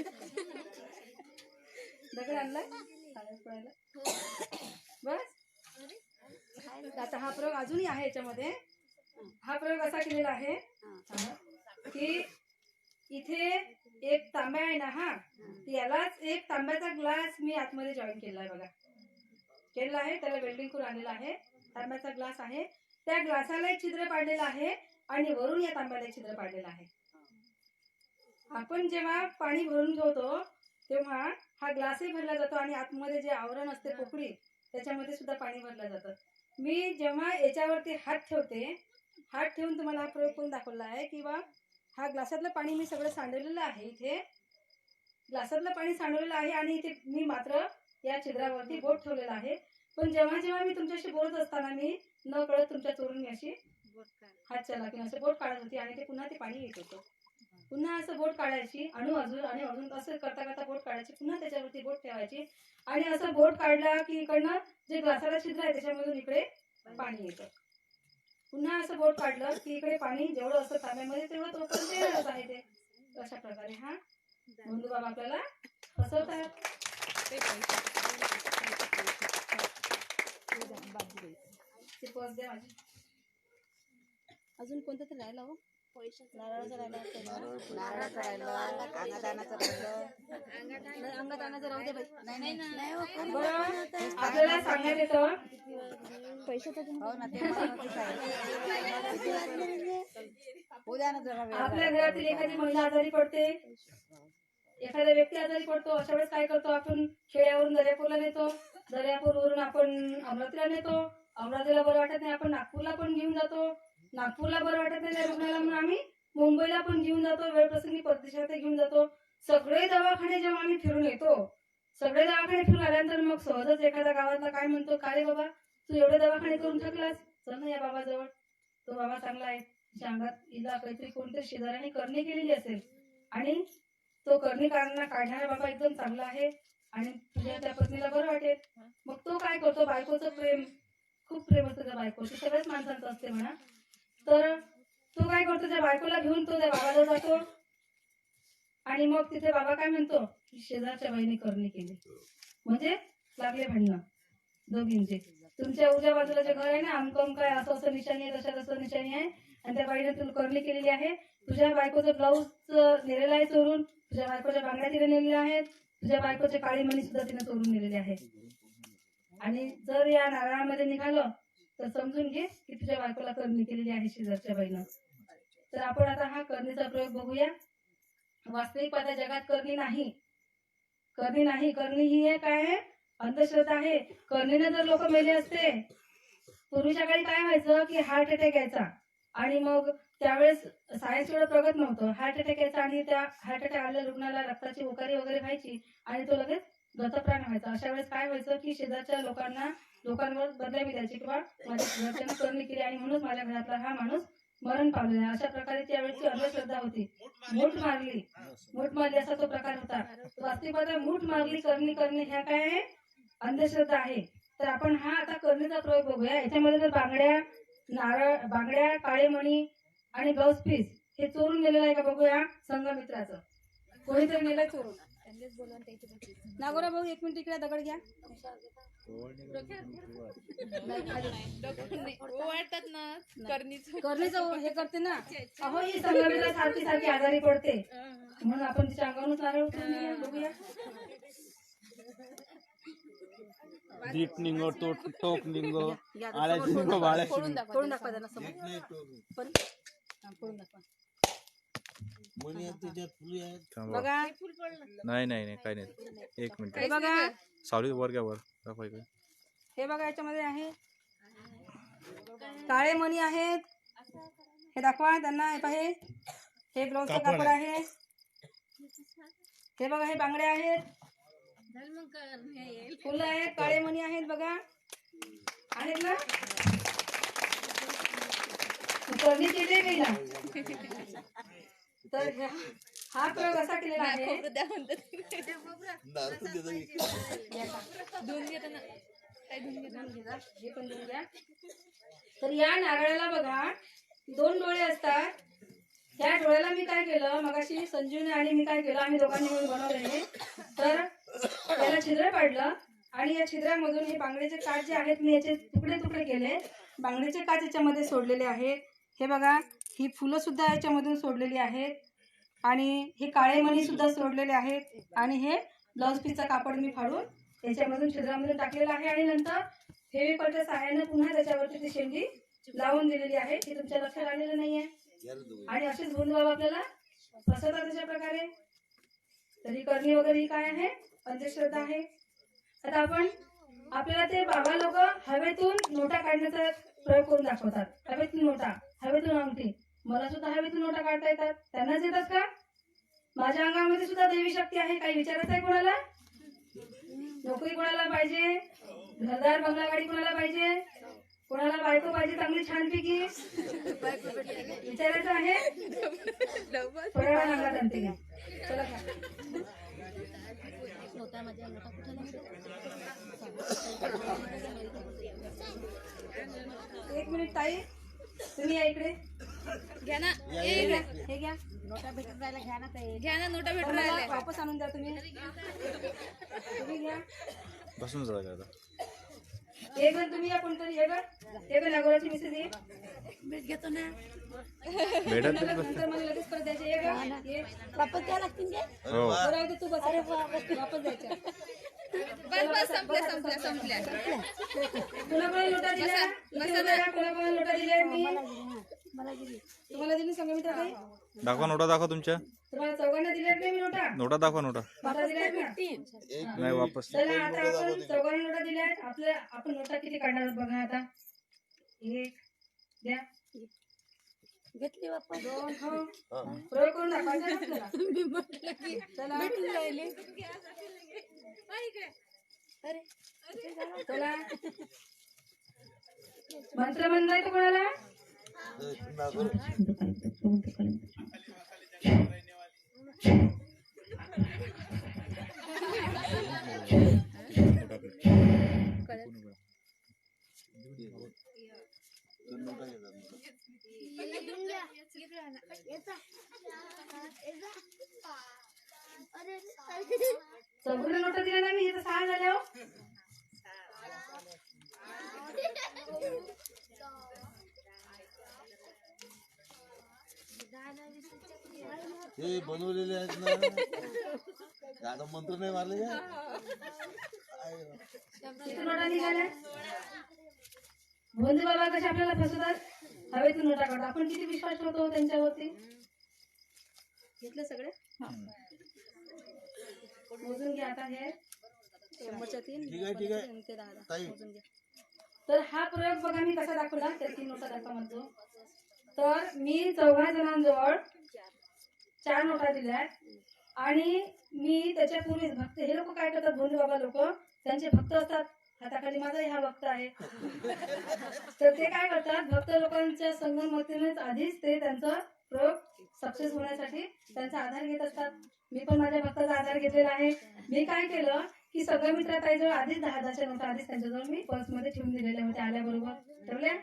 दगड आणलाय पाण्यात पडायला बस. आता हा प्रयोग अजूनही आहे याच्यामध्ये. हा प्रयोग असा केलेला आहे की इथे एक तांब्या आहे ना, हा यालाच एक तांब्याचा ग्लास मी आतमध्ये जॉईन केलाय बघा. केलेला आहे, त्याला वेल्डिंग करून आणलेला आहे. तांब्याचा ग्लास आहे, त्या ग्लासाला एक छिद्र पाडलेलं आहे आणि वरून या तांब्याला एक छिद्र पाडलेलं आहे. आपण जेव्हा पाणी भरून ठेवतो तेव्हा हा ग्लासही भरला जातो आणि आतमध्ये जे आवरण असते पोकळी त्याच्यामध्ये सुद्धा पाणी भरलं जातं. मी जेव्हा याच्यावरती हात ठेवते, हात ठेवून तुम्हाला हा प्रयोग करून दाखवला आहे किंवा हा ग्लासातलं पाणी मी सगळं सांडवलेलं आहे. इथे ग्लासातलं पाणी सांडवलेलं आहे आणि इथे मी मात्र या छिद्रावरती बोट ठेवलेला आहे. पण जेव्हा जेव्हा मी तुमच्याशी बोलत असताना मी न कळत तुमच्या चोरून मी अशी हात चला असं बोट काढत होती आणि ते पुन्हा ते पाणी येत होतं. पुन्हा असं बोट काढायची आणि अजून असं करता करता बोट काढायची, पुन्हा त्याच्यावरती बोट ठेवायची आणि असं बोट काढला की इकडनं जे ग्लासाला छिद्र आहे त्याच्यामधून इकडे पाणी येतं. पुन्हा असं बोट काढलं की इकडे पाणी जेवढं असतं तांब्यामध्ये तेवढं तोपर्यंत येणारच आहे ते. अशा प्रकारे हा बंधू बाबा आपल्याला फसवतात. अजून कोणतं तरी राहिलं हो नारळाचं राहिलं, अंगादानाचं राहिलं. अंगादानाचं राहू दे बाई. नाही हो बरं, आपल्याला सांगण्यात येतं हो ना, ते मला नव्हतं सांगितलं. उद्या ना जरा वेळ आपल्या घरातील एखादी महिला आजारी पडते, एखादा व्यक्ती आजारी पडतो, अशा वेळेस काय करतो आपण? खेड्यावरून दर्यापूरला नेतो, दर्यापूरवरून आपण अमरावतीला नेतो, अमरावतीला बरं वाटत नाही आपण नागपूरला पण घेऊन जातो, नागपूरला बरं वाटत नाही त्या रुग्णाला म्हणून आम्ही मुंबईला पण घेऊन जातो, वेळप्रसंगी परदेशात घेऊन जातो. सगळे दवाखाने जेव्हा आम्ही फिरून येतो, सगळे दवाखाने फिरून आल्यानंतर मग सहजच एखाद्या गावातला काय म्हणतो, काय रे बाबा तू एवढे दवाखाने करून थकलास, चल ना या बाबाजवळ, तो बाबा चांगला आहे, तिच्या अंगात हिला काहीतरी कोणतरी शेजाऱ्याने करणी केलेली असेल आणि तो करणी काढणारा बाबा एकदम चांगला आहे आणि तुझ्या त्या पत्नीला बरं वाटेल. मग तो काय करतो? बायकोचं प्रेम, खूप प्रेम असतं त्या बायकोचं, सगळ्याच माणसांचं असते म्हणा. तर तो काय करतो? त्या बायकोला घेऊन तो त्या बाबाला जातो आणि मग तिथे बाबा काय म्हणतो की शेजारच्या बाईने करणी केली, म्हणजे लागले भांडणं दोघींचे. तुमच्या उजव्या बाजूला जे घर आहे ना, आमकम काय असं असं निशाणी आहे, तशा तसं निशाणी आहे आणि त्या बाईने तुला करणी केलेली आहे. तुझ्या बायकोचं ब्लाऊज नेलेलं आहे चोरून, तुझ्या बायकोच्या बांगड्या तिने नेलेल्या आहेत, तुझ्या बायकोचे काळी मणी सुद्धा तिने चोरून नेलेले आहे. आणि जर या नारळामध्ये निघालं तर समजून घे की तुझ्या बायकोला करणी केलेली आहे शेजारच्या बाईनं. तर आपण आता हा करणीचा प्रयोग बघूया. वास्तविक पाहता जगात करणी नाही, करणी नाही. करणी ही एक आहे अंधश्रद्धा आहे. करणीने जर लोक मेले असते, पूर्वीच्या काळी काय व्हायचं की हार्ट अटॅक यायचा आणि मग त्यावेळेस सायन्स एवढं प्रगत नव्हतं. हार्ट अटॅक यायचा आणि त्या हार्ट अटॅक आलेल्या रुग्णाला रक्ताची ओकारी वगैरे व्हायची आणि तो लगेच गतप्राण व्हायचा. अशा वेळेस काय व्हायचं की शेजारच्या लोकांवर बदलावी द्यायची किंवा माझ्या घरच्यांनी करणी केली आणि म्हणूनच माझ्या घरातला हा माणूस मरण पावलेला. अशा प्रकारे त्यावेळेची अंधश्रद्धा होती. मूठ मारली असा तो प्रकार होता. वास्तविक मूठ मारली करणी करणे ह्या काय आहे? अंधश्रद्धा आहे. तर आपण हा आता करणीचा प्रयोग बघूया. याच्यामध्ये जर बांगड्या, काळे मणी आणि ब्लाउज पीस हे चोरून नेलेलं आहे का बघूया. संघमित्राचं कोणीतरी नेलं चोरून. नागोरा भाऊ एक मिनिट इकडे दगड घ्या. वाटतात ना करणीचं हे करते ना. अहो ही संघमित्रा सारखी सारखी आजारी पडते म्हणून आपण तिच्या अंगावरूनच नारळ उचलून नेऊया. बघूया. दीप निघो टोक निघो आळ्याची निघो बाळ्याची फोडून दाखवा त्यांना समोर. फोडून दाखवा. मणी आहेत त्याच्यात, फुले आहेत. बघा नाही नाही नाही काही नाही. एक मिनिट हे बघा, सावली वर घ्या वर दाखवा इकडे. हे बघा याच्यामध्ये आहे काळे मणी आहेत. हे दाखवा त्यांना. हे पाहे हे ब्लाउजचं कापड आहे. हे बघा हे बांगड्या आहेत, फुलं आहेत, काळे मणी आहेत. बघा आहेत ना. करणी केली नाही ना. तर हा प्रयोग असा केलेला आहे. खोबरं द्या म्हणतात. दारू देतो की. धुवून घेताना काय धुवून घेताना हे पण देऊन द्या. तर या नारळाला बघा 2 डोळे असतात. त्या डोळ्याला मी काय केलं, मगाशी संजूने आणि मी काय केलं, आम्ही दोघांनी मिळून बनवले. तर त्याला छिद्र पाडलं आणि या छिद्रामधून हे बांगड्याचे काच जे आहेत मी याचे तुकडे तुकडे केले. बांगड्याचे काच याच्यामध्ये सोडलेले आहेत. हे बघा, ही फुलं सुद्धा याच्यामधून सोडलेली आहेत आणि हे काळे मणी सुद्धा सोडलेले आहेत आणि हे ब्लाऊज पीसचा कापड मी फाडून याच्यामधून छिद्रामधून टाकलेलं आहे आणि नंतर फेविकॉलच्या सहाय्याने पुन्हा त्याच्यावरती ती शेंडी लावून दिलेली आहे. ती तुमच्या लक्षात आलेलं नाहीये. आणि असेच भोंदूबाबा आपल्याला फसवतात अशा प्रकारे. तर ही करणी वगैरे ही काय आहे, अंधश्रद्धा आहे. आता आपण आपल्याला ते बाबा लोक हवेतून नोटा काढण्याचा प्रयोग करून दाखवतात. हवेतून नोटा, हवेतून अंगठी. मला सुद्धा हवेतून नोटा काढता येतात. त्यांनाच येतात का? माझ्या अंगामध्ये सुद्धा देवी शक्ती आहे. काही विचारायचं आहे कोणाला? नोकरी कोणाला पाहिजे? घरदार बंगला गाडी कोणाला पाहिजे? कोणाला बायको पाहिजे चांगली छानपैकी? विचारायचं आहे. थोड्या वेळा अंगात आणते घ्या. चला खा. एक मिनिट ताई, तुम्ही या इकडे. घ्या ना. हे घ्या, हे घ्या. नोटा भेटून राहिला घ्या ना ताई. घ्या ना, नोटा पण भेटून मला राहिल्या. वापस आणून द्या तुम्ही. तुम्ही घ्या. बसून जा आता. एक जण तुम्ही या, कोणतरी हे गं नागोराची मिसेस ये. भेट घेतो ना. भेटत नंतर मला लगेच परत द्यायचे. ये गं, ये. वापस द्या लागतील ते. हो बरं आहे, तू बस. वापस द्यायच्या. बस संपल्या. कुणाकडे लोटा दिला? कुणाकडे लोटा दिलाय मी? तुम्हाला दिली संगमित्रा ताई? दाखवा नोटा, दाखवा तुमच्या तुम्हाला चौघांना दिल्यात नाही मी नोटा? नोटा दाखवा. नोटा मला दिल्यात ना? नाही वापस. चला आता आपण चौघांना नोटा दिल्यात. आपण नोटा किती काढणार आहोत बघा आता. 1 द्या, घेतली वापस. 2 हो. प्रयोग करून दाखवायचा ना आपल्याला. चला चला. मंत्र म्हणताय का कोणाला? चौघांना नोटा दिल्या ना मी. हे तर 6 झाल्या हो. हे बनवलेले आहेत ना. आता मंत्र नाही मारले का? किती नोटा निघाल्या? भोंदू बाबा कसे आपल्याला फसवतात. हवेतून नोटा काढतात. आपण किती विश्वास ठेवतो त्यांच्यावरती. घेतलं सगळे? मोजून घ्या आता. हे 100च्या 3, ठीक आहे, ठीक आहे. आणि ते 10 ताई. मोजून घ्या. तर हा प्रयोग बघा मी कसा दाखवला. त्या 3 नोटा दाखवा म्हणतो. तर मी 4 जणांजवळ 4 नोटा दिल्यात आणि मी त्याच्यापूर्वीच भक्त, हे लोक काय करतात भोंदू बाबा लोक, त्यांचे भक्त असतात. हाताखाली माझाही हा भक्त आहे. तर ते काय करतात, भक्त लोकांच्या संगमतीनेच आधीच ते त्यांचा प्रयोग सक्सेस होण्यासाठी त्यांचा आधार घेत असतात. मी पण माझ्या भक्ताचा आधार घेतलेला आहे. मी काय केलं की सगळ्या मित्राताईजवळ आधीच 10,000च्या नोटा आधीच त्यांच्याजवळ मी पर्समध्ये ठेवून दिलेल्या होत्या. आल्याबरोबर ठेवल्या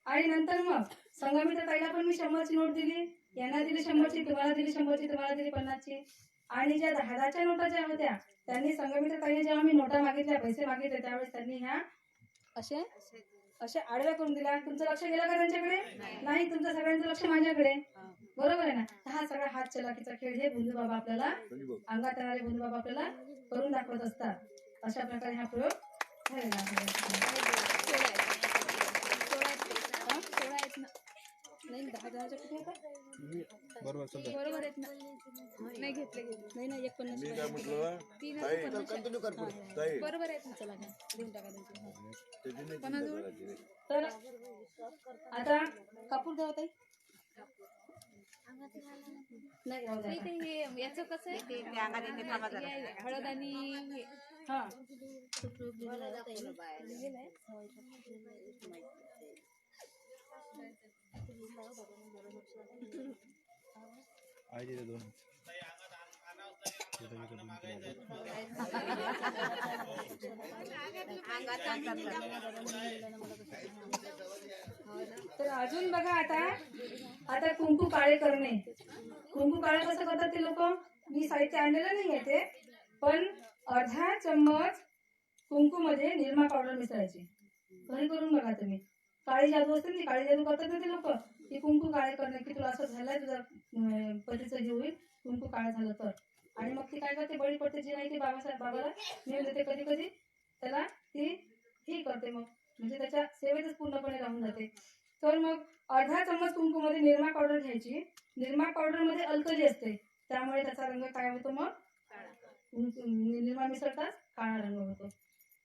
आणि नंतर मग संगमित्र ताईला पण मी 100ची नोट दिली. यांना दिली 100ची, तुम्हाला दिली 100ची, तुम्हाला दिली 50ची. आणि ज्या 10,000च्या नोटा ज्या होत्या त्यांनी संगमित्र ताईने जेव्हा मी नोटा मागितल्या, पैसे मागितले, त्यावेळेस त्यांनी ह्या असे आडव्या करून दिल्या. तुमचं लक्ष गेलं का त्यांच्याकडे? नाही, तुमचं सगळ्यांचं लक्ष माझ्याकडे. बरोबर आहे ना? हा सगळा हात चलाकीचा खेळ हे भोंदू बाबा आपल्याला, अंगात येणारे भोंदू बाबा आपल्याला करून दाखवत असतात. अशा प्रकारे हा प्रयोग झालेला आहे. नाही 10,000च्या किती होतात? बरोबर समजा. बरोबर आहेत ना. नाही घेतले. नाही नाही 51 मी काय म्हटलं? 3,050. कंटिन्यू कर पुढे. ताई. बरोबर आहेत ना. चला घ्या, देऊन टाका त्यांची. त्याची नाही चिंता करायची. तर आता कापूर द्यावा ताई. नाही राहू नाही, द्या. ते हे याचं कसं आहे ते हळद आणि हे. हा आहे तिथे 2. तिथे 2 तर अजून बघा आता कुंकू काळे करणे. कुंकू काळे कसं करतात ते लोक, मी साहित्य आणलेलं नाहीये ते, पण अर्धा चम्मच कुंकू मध्ये निरमा पावडर मिसळायची. घरी करून बघा तुम्ही. काळी जादू असते ना, काळी जादू करतात ना ते लोक, की कुंकू काळे करणे, की तुला असं झालंय, तुझा पतीचं हे होईल कुंकू काळं झालं तर. आणि मग ती काय करते, बळी पडते जी नाही ती बाबाला नेऊन देते. कधी कधी त्याला ती ही करते, मग म्हणजे त्याच्या सेवेतच पूर्णपणे राहून जाते. तर मग अर्धा चम्मच कुंकू मध्ये निरमा पावडर घ्यायची. निरमा पावडर मध्ये अल्कली असते, त्यामुळे त्याचा रंग काय होतो, मग निरमा मिसळताच काळा रंग होतो.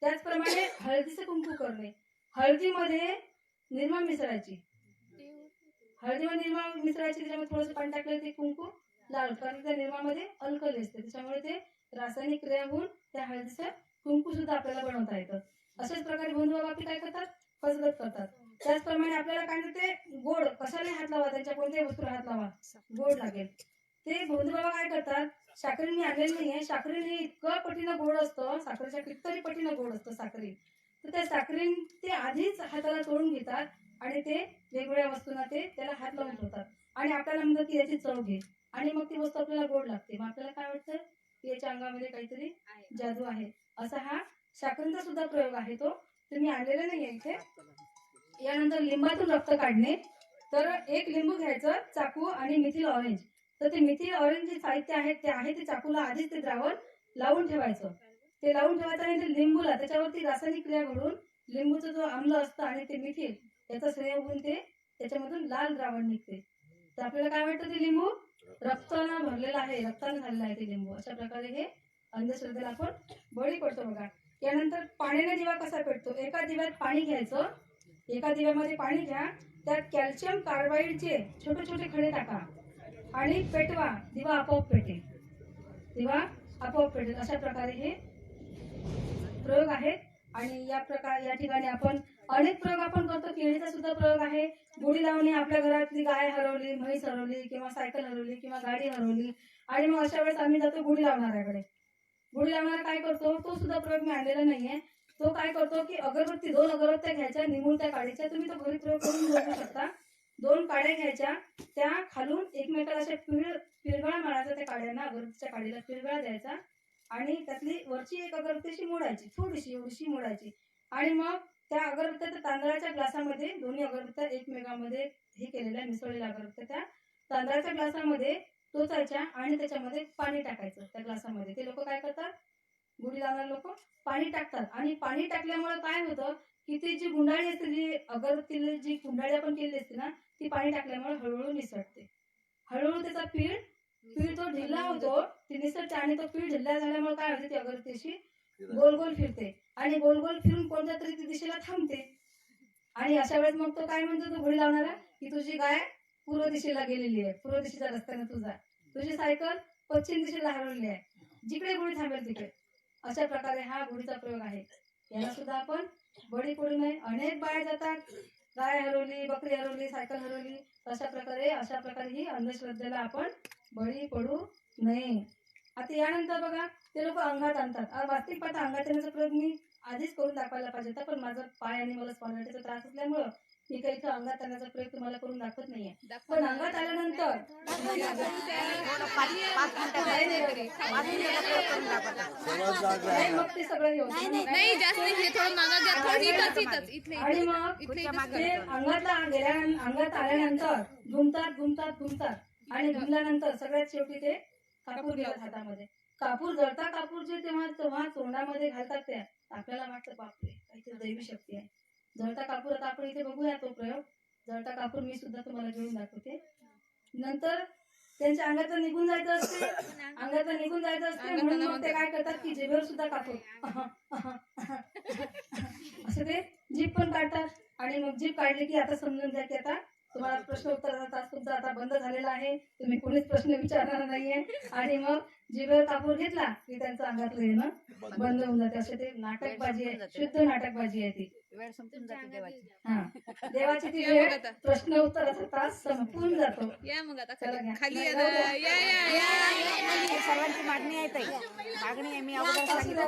त्याचप्रमाणे हळदीचं कुंकू करणे. हळदीमध्ये निरमा मिसळायची. हळदीमध्ये निरमा मिसळायची, त्याच्यामध्ये थोडंसं पाणी टाकलं ते कुंकू लाल, कारण त्या निरमामध्ये अल्कली असते, त्याच्यामुळे ते रासायनिक क्रिया होऊन त्या हळदीचं कुंकू सुद्धा आपल्याला बनवता येतं. अशाच प्रकारे बंधुबाबा आपली काय करतात, फसगत करतात. त्याचप्रमाणे आपल्याला काय ते गोड कशाला हात लावा, त्यांच्या कोणत्याही वस्तूला हात लावा, गोड लागेल. ते बंधुबाबा काय करतात, साखरेने मी आणलेली नाहीये, साखरेने इतकं पटीनं गोड असतं, साखरेच्या कितीतरी पटीनं गोड असतं साखरेन. तर त्या साखरेन ते आधीच हाताला तोडून घेतात आणि ते वेगवेगळ्या वस्तूंना ते त्याला हात लावून ठेवतात आणि आपल्याला म्हणतात की याची चव घे, आणि मग ती वस्तू आपल्याला गोड लागते. मग आपल्याला काय वाटतं की याच्या अंगामध्ये काहीतरी जादू आहे. असा हा साखरेचा सुद्धा प्रयोग आहे, तो तुम्ही आणलेला नाहीये इथे. यानंतर लिंबातून रक्त काढणे. तर एक लिंबू घ्यायचं, चाकू आणि मिथिल ऑरेंज. तर ते मिथिल ऑरेंज जे साहित्य आहे ते चाकूला आधीच ते द्रावण लावून ठेवायचं. ते लावून ठेवायचं आणि ते लिंबूला त्याच्यावरती रासायनिक क्रिया घडून लिंबूचं जो आम्ल असतं आणि ते मिथिल याचा संयोग होऊन ते त्याच्यामधून लाल द्रावण निघते. तर आपल्याला काय वाटतं, ते लिंबू रक्तानं भरलेला आहे, रक्तानं झालेला आहे ते लिंबू. अशा प्रकारे हे अंधश्रद्धेला आपण बळी पडतो बघा. यानंतर पाण्याने दिवा कसा पेटतो. एका दिव्यात पाणी घ्यायचं, एका दिव्यामध्ये पाणी घ्या, त्यात कॅल्शियम कार्बाईडचे छोटे छोटे खडे टाका आणि पेटवा. दिवा आपोआप पेटेल, दिवा आपोआप पेटेल. अशा प्रकारे हे प्रयोग आहेत. आणि या ठिकाणी आपण अनेक प्रयोग आपण करतो. केळीचा सुद्धा प्रयोग आहे. गुढी लावणे, आपल्या घरातली गाय हरवली, म्हैस हरवली, किंवा सायकल हरवली, किंवा गाडी हरवली, आणि मग अशा वेळेस आम्ही जातो गुढी लावणाऱ्याकडे. गुढी लावणारा काय करतो, तो सुद्धा प्रयोग मी आणलेला नाहीये. तो काय करतो की अगरबत्ती, 2 अगरबत्त्या घ्यायच्या, निमुळत्या काढायच्या. तुम्ही तो घरी प्रयोग करून बघू शकता. 2 काड्या घ्यायच्या, त्या खालून एकमेकाला अशा पिरगळा मारायचा, त्या काड्यांना, अगरबत्तीच्या काडीला पिरगळा द्यायचा, आणि त्यातली वरची एक अगरबत्तीशी मोडायची, थोडीशी एवढीशी मोडायची, आणि मग त्या अगरबत्त्या तांदळाच्या ग्लासामध्ये, दोन्ही अगरबत्त्या एकमेकांमध्ये हे केलेल्या मिसळलेल्या अगरबत्त्या त्या तांदळाच्या ग्लासामध्ये टोचायच्या आणि त्याच्यामध्ये पाणी टाकायचं त्या ग्लासामध्ये. ते लोक काय करतात, गुढी लावणारे लोक पाणी टाकतात, आणि पाणी टाकल्यामुळे काय होतं की ती जी गुंडाळी असते, जी अगरबत्तीला जी गुंडाळी आपण केलेली असते ना, ती पाणी टाकल्यामुळे हळूहळू निसटते. हळूहळू त्याचा पीळ तो ढिला होतो, ती निसटते, आणि तो पीळ ढिला झाल्यामुळे काय होते, ती अगरबत्तीशी गोल गोल फिरते, आणि गोल गोल फिरून कोणत्या तरी ती दिशेला थांबते. आणि अशा वेळेस मग तो काय म्हणतो, तो गुढी लावणारा, की तुझी गाय पूर्व दिशेला गेलेली आहे, पूर्व दिशेच्या रस्त्याने तुझा, तुझी सायकल पश्चिम दिशेला हरवलेली आहे, जिकडे गुढी थांबेल तिकडे. अशा प्रकारे हा गुढीचा प्रयोग आहे. याला सुद्धा आपण बळी पडू नये. अनेक बाया जातात, गाय हरवली, बकरी हरवली, सायकल हरवली, अशा प्रकारे ही अंधश्रद्धेला आपण बळी पडू नये. आता यानंतर बघा, ते लोक अंगात आणतात. वास्तविक पाहता अंगात आणण्याचा प्रयोग मी आधीच करून दाखवायला पाहिजे होता, पण माझा पाय आणि मला स्पॉन्डिलायटिसचा त्रास असल्यामुळं मी काही इथं अंगात आणण्याचा प्रयोग तुम्हाला करून दाखवत नाहीये. पण अंगात आल्यानंतर मग ते सगळं हे होतं. नाही जास्त हे थोडं मागं घ्या, थोडं इथंच आणि मग ते अंगात आल्यानंतर घुमतात, आणि घुमल्यानंतर सगळ्यात शेवटी ते कापूर घेतात हातामध्ये. कापूर, जळता कापूर जे तेव्हा तोंडामध्ये घालतात, त्या आपल्याला वाटतं बापरे काहीतरी दैवी शक्ती आहे. जळता कापूर, आता आपण इथे बघूया तो प्रयोग. जळता कापूर मी सुद्धा तुम्हाला घेऊन दाखवते. नंतर त्यांच्या अंगातलं निघून जायचं असते, म्हणून मग ते काय करतात की जिभेवर सुद्धा कापूर असं ते जीभ पण काढतात, आणि मग जीभ काढली की आता समजून द्या की आता तुम्हाला प्रश्न उत्तराचा तास तुमचा आता बंद झालेला आहे. तुम्ही कोणीच प्रश्न विचारणार नाहीये. आणि मग जिभेवर कापूर घेतला की त्यांचं अंगातलं येणं बंद होऊन जाते. असे ते नाटकबाजी आहे, शुद्ध नाटकबाजी आहे ती. वेळ संपून जाते देवाची. हा देवाची ती वेळ प्रश्न उत्तराचा तास संपून जातो. या मग आता चला घ्या. खाली नाही, या जाऊ ना. द्या. या सर्वांची मागणी आहे ताई. मागणी आहे मी अगोदर सांगितलं.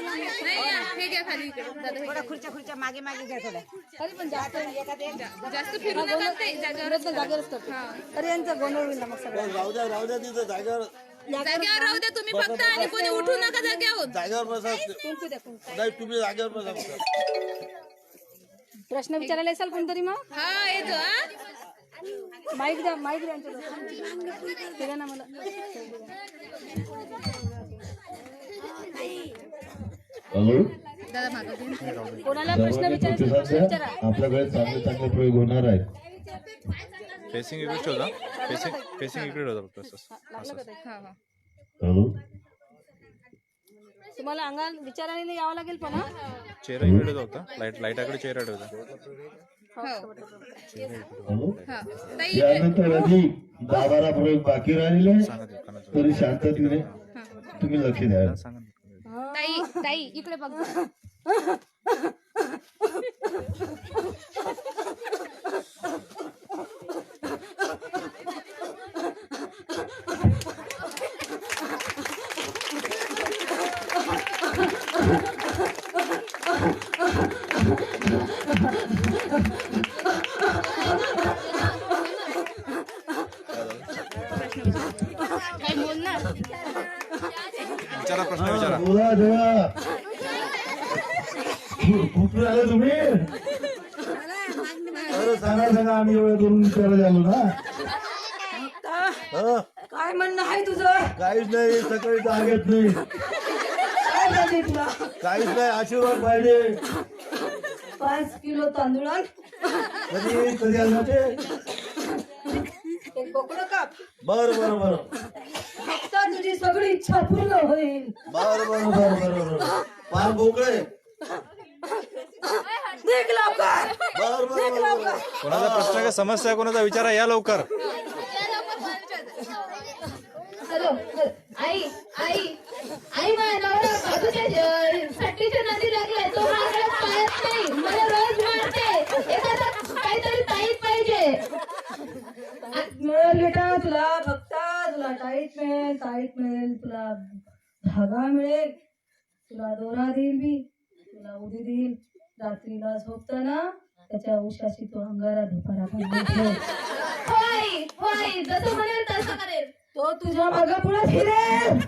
नाही या हे घ्या खाली इकडे दादा थोड्या खुर्च्या मागे मागे घ्या थोड्या. अरे पण जास्त जास्त फिरू नका ते जागेवरच जागेवरच करतो. अरे यांचा गोंधळ होईल ना मग सगळं. राहू द्या तिथं जागेवर जागेवर राहू द्या तुम्ही फक्त आणि कोणी उठू नका जागेवर. जागेवर बसा कुंकू द्या कुंकू. नाही तुम्ही जागेवर बसा फक्त. प्रश्न विचारायला असाल कोणतरी मग हा येतो हा माईक द्या यांच्याकडे. दिला ना मला. हॅलो दादा मागं कोणाला प्रश्न सर्वांनी विचारायचा प्रतिसाद द्या. आपल्याकडे चांगले चांगले प्रयोग होणार आहेत. फेसिंग इकडे होता. फेसिंग इकडे होता फक्त असं. हा हा हॅलो तुम्हाला अंगाला विचारायला यावं लागेल पण हा. चेहरा इकडे होता. लाईटाकडे चेहरा ठेवता. हो हॅलो हा ताई यानंतर अधिक 10-12 प्रयोग बाकी राहिले सांगा ते कानाचं. तरी शांततेने तुम्ही लक्ष द्या. सांगा ना. ताई इकडे बघ. काय बोल ना. विचारा प्रश्न विचारा. बोला देवा कुठून आले तुम्ही? अरे सांगा आम्ही एवढं करून विचारायला आलो ना. हा काय म्हणणं आहे तुझं? काहीच नाही सकाळी जागेत नाही. काय पाहिजे तुला? काहीच नाही आशीर्वाद पाहिजे. 5 किलो तांदूळ कधी आलं ते? एक बोकडं काप. बरं फक्त तुझी सगळी इच्छा पूर्ण होईल. बरं फार बोकळे. देख लवकर. बरं कोणाचा प्रश्न आहे का समस्या आहे कोणाचा विचारा या लवकर. हॅलो आई आई आई माझा नवरा बाजूच्या सट्टीच्या नदी लागलाय. तो माझ्या पाहत नाही. मला रोज मारते. एखादा काहीतरी ताईत पाहिजे. मिळेल बेटा तुला. फक्त तुला टाईट मिळेल. तुला धागा मिळेल. तुला दोरा देईल मी. तुला उदी देईल. रात्रीला झोपताना त्याच्या उशाशी तो अंगारा धुपारा होय जसं म्हणेल तसं करेल. तो तुझ्या मागं पुढे फिरेल.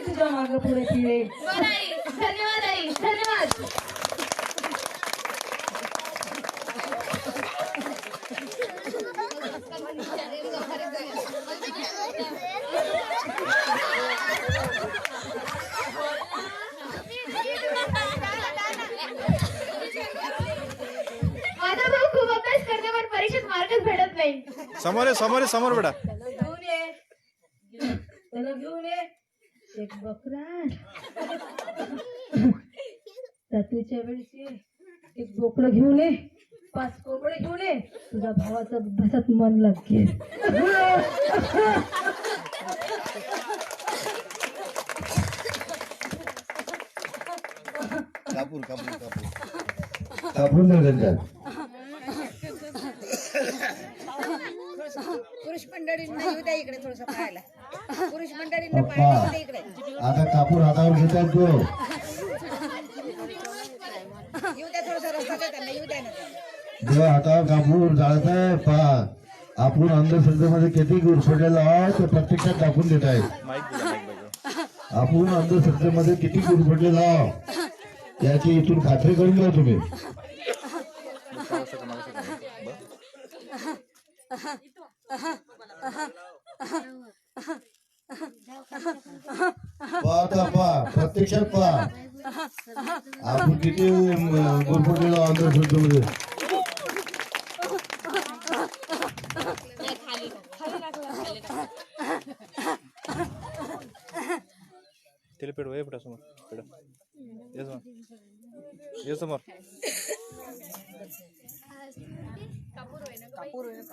तुझ्या मागं पुढे फिरेल. बरं आई धन्यवाद आई धन्यवाद. माझा भाऊ खूप अभ्यास करतो पण परीक्षेत मार्कच भेटत नाही. समोर बेटा. त्याला घेऊन ये एक बकरा. रात्रीच्या वेळेस ये. एक बोकडं घेऊन ये. 5 कोंबडे घेऊन ये. तुझ्या भावाचं अभ्यासात मन लागेल. कापून द्या त्यांच्यात. पुरुष मंडळींना येऊ द्या इकडे थोडस पाहायला. पुरुष मंडळींना पप्पा पाहायला येऊ द्या इकडे. आता कापूर हातावर घेतात तो. येऊ द्या थोडसा रस्ता द्या त्यांना. येऊ द्या ना. जेव्हा हातावर कापूर जाळताय पहा. आपण अंधश्रद्धेमध्ये किती गुरफटलेला आहोत ते प्रत्यक्षात दाखवून देत आहेत. माईक दिला माईक बघा. आपण अंधश्रद्धेमध्ये किती गुरफटलेला आहोत याची इथून खात्री करून घ्या तुम्ही. पाहता पहा प्रत्यक्षात पहा आपण किती गुरफटलेलो अंधश्रद्धेमध्ये. तिला पेड वय पेटा समोर पेडा. ये समोर. थोडस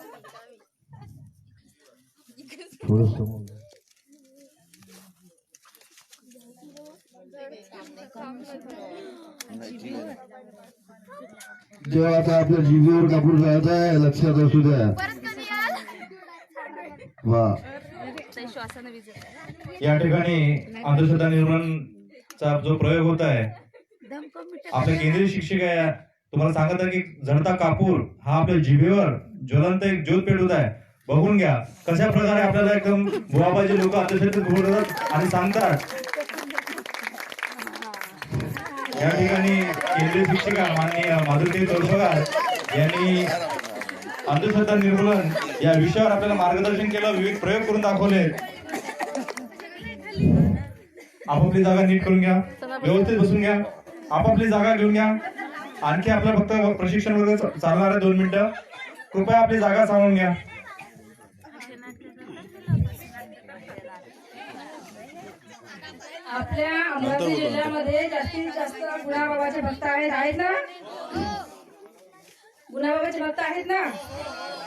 जेव्हा आता आपल्या जीबीवर कापूर जायच आहे लक्षात असू द्या. वा या ठिकाणी अंधश्रद्धा निर्मूलनचा जो प्रयोग होत आहे, आपले केंद्रीय शिक्षक आहे तुम्हाला सांगत आहे की जळता कापूर हा आपल्या जिभेवर ज्वलंत एक ज्योत पेटवत आहे. बघून घ्या कशा प्रकारे आपल्याला एकदम बुवाबाजी लोक अंधश्रद्धेत बोलतात आणि सांगतात. या ठिकाणी केंद्रीय शिक्षिका माननीय माधुरी तोरपगार यांनी अंधश्रद्धा निर्मूलन या विषयावर आपल्याला मार्गदर्शन केलं, विविध प्रयोग करून दाखवले. आपापली जागा नीट करून घ्या, व्यवस्थित बसून घ्या, आपापली जागा घेऊन घ्या. आणखी आपला फक्त प्रशिक्षण वर्ग चालणार आहे 2 मिनिटं. कृपया आपली जागा सांभाळून घ्या. आपल्या अमरावती जिल्ह्यामध्ये जास्तीत जास्त गुणाबाबाचे भक्त आहेत ना? गुणाबाबाचे भक्त आहेत ना?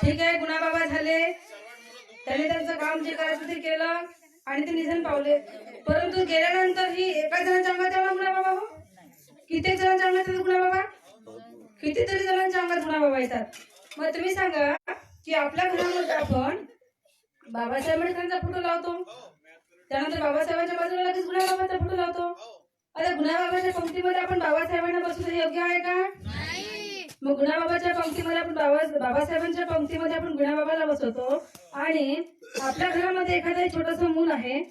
ठीक आहे, गुणाबाबा झाले, त्यांनी त्यांचं काम जे करायचं ते केलं आणि ते निधन पावले. परंतु गेल्यानंतर ही एका जणांच्या अंगात आला गुणाबाबा हो? किती जणांच्या अंगात येतात गुणाबाबा? कितीतरी जणांच्या अंगात गुणाबाबा येतात. मग तुम्ही सांगा की आपल्या घरामध्ये आपण बाबासाहेब आंबेडकरांचा फोटो लावतो, त्यानंतर बाबासाहेबांच्या बाजूला लगेच गुणाबाबाचा फोटो लावतो. आता गुणाबाबाच्या पंक्तीमध्ये आपण बाबासाहेबांना बसवणं योग्य आहे का? मग गुणाबाबाच्या पंक्तीमध्ये आपण बाबासाहेबांच्या पंक्तीमध्ये आपण गुणाबाबाला बसवतो आणि आपल्या घरामध्ये एखादं छोटस मूल आहे,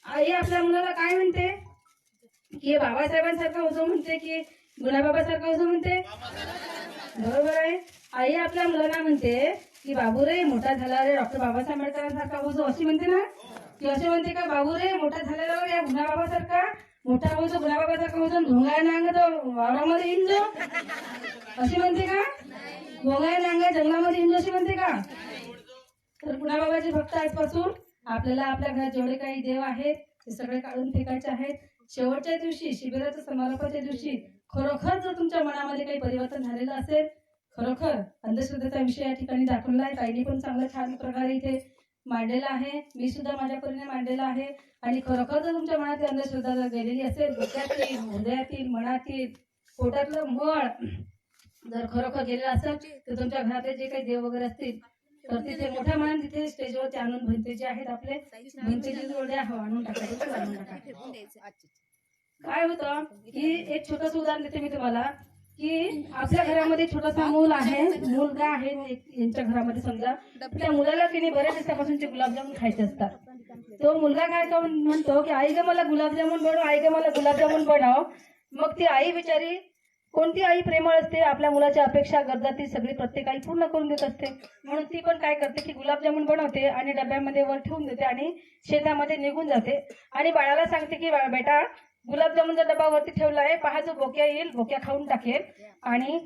आई आपल्या मुलाला काय म्हणते की बाबासाहेबांसारखा होतो म्हणते की गुणाबाबासारखा होतो म्हणते? बरोबर आहे. आई आपल्या मुलाला म्हणते की बाबू रे मोठा झाला रे डॉक्टर बाबासाहेब आंबेडकरांसारखा होतो अशी म्हणते ना? की असे म्हणते का बाबू रे मोठा झालेला या गुणाबाबासारखा मोठा होतो, गुणाबाबासारखा होतो, भोंगाय नांग वावरामध्ये हिंडलो अशी म्हणते का? भोंगाय नांग जंगलामध्ये हिंडलो अशी म्हणते का? तर गुणाबाबाचे भक्त आजपासून आपल्याला आपल्या घरात जेवढे काही देव आहेत ते सगळे काढून फेकायचे आहेत. शेवटच्या दिवशी शिबिराच्या समारोपाच्या दिवशी खरोखर जर तुमच्या मनामध्ये काही परिवर्तन झालेलं असेल, खरोखर अंधश्रद्धेचा विषय या ठिकाणी दाखवला आहे. ताईने पण चांगला छान प्रकारे इथे मांडलेला आहे, मी सुद्धा माझ्या परीने मांडलेला आहे. आणि खरोखर जर तुमच्या मनात अंधश्रद्धा जर गेलेली असेल, डोक्यातील, हृदयातील, मनातील, पोटातलं मळ जर खरोखर गेलेलं असेल तर तुमच्या घरातले जे काही देव वगैरे असतील तर तिथे मोठ्या मनाने तिथे स्टेजवरती आणून भिंती जे आहेत आपले भिंतीचे जोड्या आणून टाकायचे, आणून टाका. काय होतं की एक छोटस उदाहरण देते मी तुम्हाला की आपल्या घरामध्ये छोटासा मुलगा आहे यांच्या घरामध्ये समजा, त्या मुलाला की नाही बऱ्याच दिवसापासूनचे गुलाबजामुन खायचे असतात. तो मुलगा काय म्हणतो की आई ग मला गुलाबजामुन बनव, आई ग मला गुलाबजामुन बनव. मग ती आई बिचारी, कोणती आई प्रेमळ असते, आपल्या मुलाच्या अपेक्षा गरजा ती सगळी प्रत्येक आई पूर्ण करून देत असते. म्हणून ती पण काय करते की गुलाबजामुन बनवते आणि डब्यामध्ये वर ठेवून देते आणि शेतामध्ये निघून जाते आणि बाळाला सांगते की बेटा गुलाबजामुनचा डबा वरती ठेवला आहे, पहा जो बोक्या येईल बोक्या खाऊन टाकेल आणि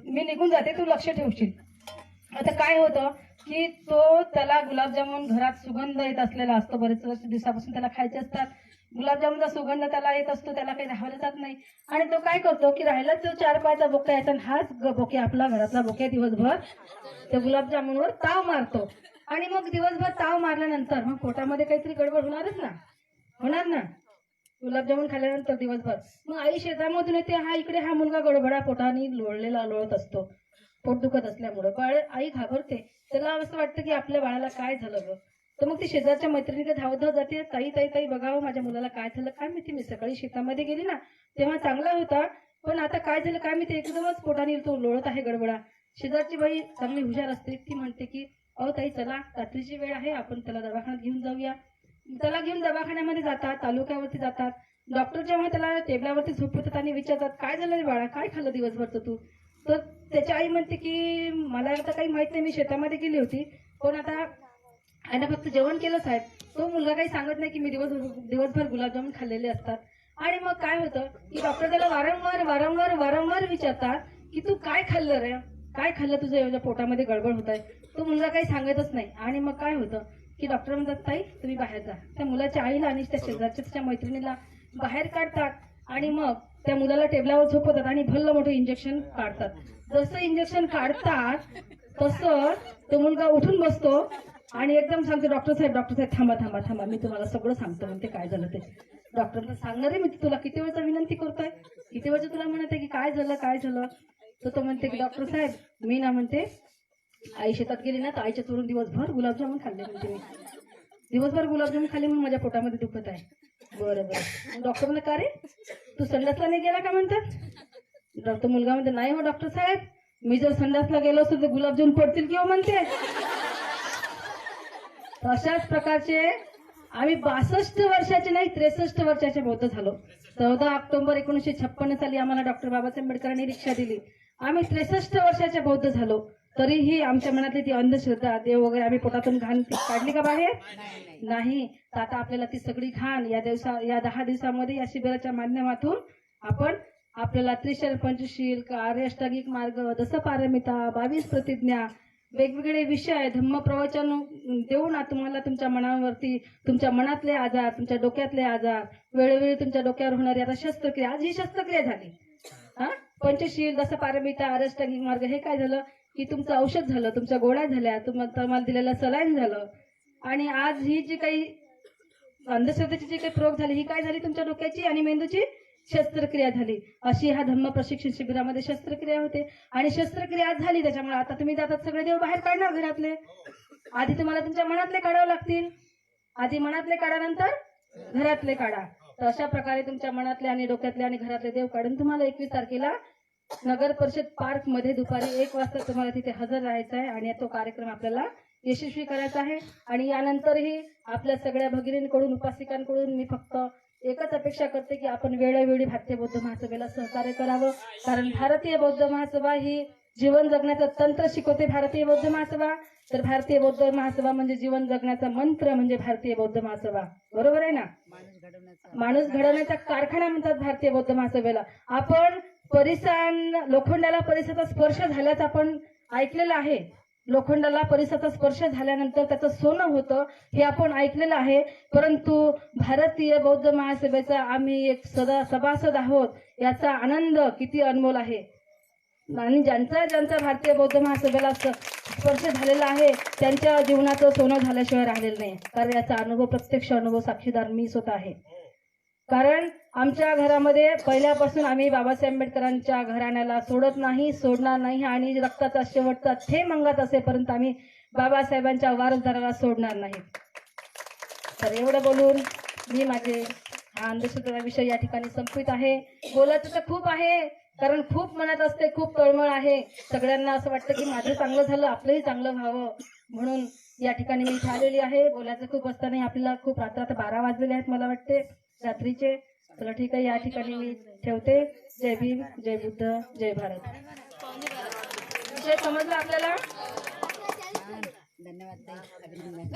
मी निघून जाते, तू लक्ष ठेवशील. आता काय होतं की त्याला गुलाबजामुन घरात सुगंध येत असलेला असतो, बरेच दिवसापासून त्याला खायचे असतात. गुलाबजामुनचा सुगंध त्याला येत असतो, त्याला काही राहावलं जात नाही आणि तो काय करतो की राहिला तो 4 बोक्या यायचा आणि हाच बोक्या आपला घरातला बोक्या दिवसभर त्या गुलाबजामुनवर ताव मारतो. आणि मग दिवसभर ताव मारल्यानंतर मग पोटामध्ये काहीतरी गडबड होणार ना गुलाबजामुन खाल्ल्यानंतर दिवसभर. मग आई शेतामधून येते, हा मुलगा गडबडा पोटाने लोळत असतो, पोट दुखत असल्यामुळे. आई घाबरते, त्याला असं वाटतं की आपल्या बाळाला काय झालं ग. तर मग ती शेजारच्या मैत्रिणीकडे धावत जाते, ताई ताई ताई बघावं माझ्या मुलाला काय झालं काय माहिती, मी सकाळी शेतामध्ये गेली ना तेव्हा चांगला होता पण आता काय झालं काय माहिती, एकदमच पोटाने तो लोळत आहे गडबडा. शेजारची बाई चांगली हुशार असते, ती म्हणते की अहो ताई चला रात्रीची वेळ आहे, आपण त्याला दवाखान्यात घेऊन जाऊया. त्याला घेऊन दवाखान्यामध्ये जातात, तालुक्यावरती जातात. डॉक्टर जेव्हा त्याला टेबलावरती झोपवतात आणि विचारतात काय झालं रे बाळा, काय खाल्लं दिवसभरचं तू. तर त्याची आई म्हणते की मला आता काही माहित नाही, मी शेतामध्ये गेली होती पण आता आईने फक्त जेवण केलं साहेब. तो मुलगा काही सांगत नाही की मी दिवसभर गुलाबजामुन खाल्लेले असतात. आणि मग काय होतं की डॉक्टर त्याला वारंवार विचारतात की तू काय खाल्लं रे, काय खाल्लं तुझं एवढ्या पोटामध्ये गडबड होत आहे. तो मुलगा काही सांगतच नाही. आणि मग काय होतं की डॉक्टर म्हणतात ताई तुम्ही बाहेर जा. त्या मुलाच्या आईला आणि त्या शेजारच्या त्याच्या मैत्रिणीला बाहेर काढतात आणि मग त्या मुलाला टेबलावर झोपवतात आणि भल्ल मोठं इंजेक्शन काढतात. जसं इंजेक्शन काढतात तसं तो मुलगा उठून बसतो आणि एकदम सांगतो, डॉक्टर साहेब थांबा थांबा थांबा, मी तुम्हाला सगळं सांगतो म्हणते काय झालं ते. डॉक्टरला सांगणार आहे मी तुला किती वेळचा विनंती करतोय, किती वेळचं तुला म्हणत आहे की काय झालं. तर तो म्हणते की डॉक्टर साहेब मी ना म्हणते आई शेतात गेली ना तर आईच्या चोरून दिवसभर गुलाबजामुन खाल्ले म्हणते मी. दिवसभर गुलाबजामुन खाल्ले म्हणून माझ्या पोटामध्ये दुखत आहे. बरं. डॉक्टर म्हणलं का रे तू संडासला नाही गेला का म्हणतात. तो मुलगा म्हणते नाही हो डॉक्टर साहेब, मी जर संडासला गेलो असतो तर गुलाबजामुन पडतील किंवा म्हणते. अशाच प्रकारचे आम्ही 62 वर्षाचे नाही 63 वर्षाचे बौद्ध झालो. 14 ऑक्टोबर 1956 साली आम्हाला डॉक्टर बाबासाहेब आंबेडकरांनी रिक्षा दिली. आम्ही 63 वर्षाचे बौद्ध झालो. तरीही आमच्या मनातली ती अंधश्रद्धा देव वगैरे आम्ही पोटातून घाण काढली का बाहेर नाही. तर आता आपल्याला ती सगळी घाण या 10 दिवसामध्ये या शिबिराच्या माध्यमातून आपण आपल्याला त्रिशल पंचशील कार्य अष्टांगिक मार्ग दसपारमिता 22 प्रतिज्ञा वेगवेगळे विषय धम्म प्रवचन देऊन तुम्हाला तुमच्या मनावरती तुमच्या मनातले आजार तुमच्या डोक्यातले आजार वेळोवेळी तुमच्या डोक्यावर होणारी आता शस्त्रक्रिया, आज ही शस्त्रक्रिया झाली. पंचशील दसपारमिता अष्टांगिक मार्ग हे काय झालं की तुमचं औषध झालं, तुमच्या गोळ्या झाल्या, तुम्हाला दिलेलं सलाईन झालं. आणि आज ही जी काही अंधश्रद्धेची जी काही प्रयोग झाली ही काय झाली तुमच्या डोक्याची आणि मेंदूची शस्त्रक्रिया झाली. अशी ह्या धम्म प्रशिक्षण शिबिरामध्ये शस्त्रक्रिया होते. आणि शस्त्रक्रिया आज झाली त्याच्यामुळे आता तुम्ही जातात सगळे देव बाहेर काढणार घरातले. आधी तुम्हाला तुमच्या मनातले काढावे लागतील. आधी मनातले काढा नंतर घरातले काढा. तर अशा प्रकारे तुमच्या मनातले आणि डोक्यातले आणि घरातले देव काढून तुम्हाला 21 तारखेला नगर परिषद पार्क मध्ये दुपारी 1 वाजता तुम्हाला तिथे हजर राहायचं आहे आणि तो कार्यक्रम आपल्याला यशस्वी करायचा आहे. आणि यानंतरही आपल्या सगळ्या भगिनींकडून उपासिकांकडून मी फक्त एकच अपेक्षा करते की आपण वेळोवेळी भारतीय बौद्ध महासभेला सहकार्य करावं. कारण भारतीय बौद्ध महासभा ही जीवन जगण्याचं तंत्र शिकवते. भारतीय बौद्ध महासभा तर भारतीय बौद्ध महासभा म्हणजे जीवन जगण्याचा मंत्र म्हणजे भारतीय बौद्ध महासभा. बरोबर आहे ना. माणूस घडवण्याचा कारखाना म्हणतात भारतीय बौद्ध महासभेला. आपण लोखंडाला परिसराचा स्पर्श झाल्याचं आपण ऐकलेलं आहे. लोखंडाला परिसराचा स्पर्श झाल्यानंतर त्याचं सोनं होतं हे आपण ऐकलेलं आहे. परंतु भारतीय बौद्ध महासभेचा आम्ही एक सभासद आहोत याचा आनंद किती अनमोल आहे. आणि ज्यांचा भारतीय बौद्ध महासभेला स्पर्श झालेला आहे त्यांच्या जीवनाचं सोनं झाल्याशिवाय राहिलेलं नाही. कारण याचा अनुभव प्रत्यक्ष अनुभव साक्षीदार मी स्वतः आहे. कारण आमच्या घरामध्ये पहिल्यापासून आम्ही बाबासाहेब आंबेडकरांच्या घराण्याला सोडत नाही, सोडणार नाही आणि रक्ताचा शेवटचा थेंब अंगात असेपर्यंत आम्ही बाबासाहेबांच्या वारसदाराला सोडणार नाही. तर एवढं बोलून मी माझे हा अंधश्रद्धेचा विषय या ठिकाणी संपवित आहे. बोलायचं तर खूप आहे कारण खूप मनात असते, खूप तळमळ आहे. सगळ्यांना असं वाटतं की माझं चांगलं झालं आपलंही चांगलं व्हावं म्हणून या ठिकाणी मी इथे आलेली आहे. बोलायचं खूप असताना आपल्याला खूप रात्र 12 वाजलेले आहेत मला वाटते रात्रीचे. चला ठीक आहे, या ठिकाणी मी ठेवते. जय भीम, जय बुद्ध, जय भारत. विषय समजला आपल्याला. धन्यवाद ताई. अभिनंदन.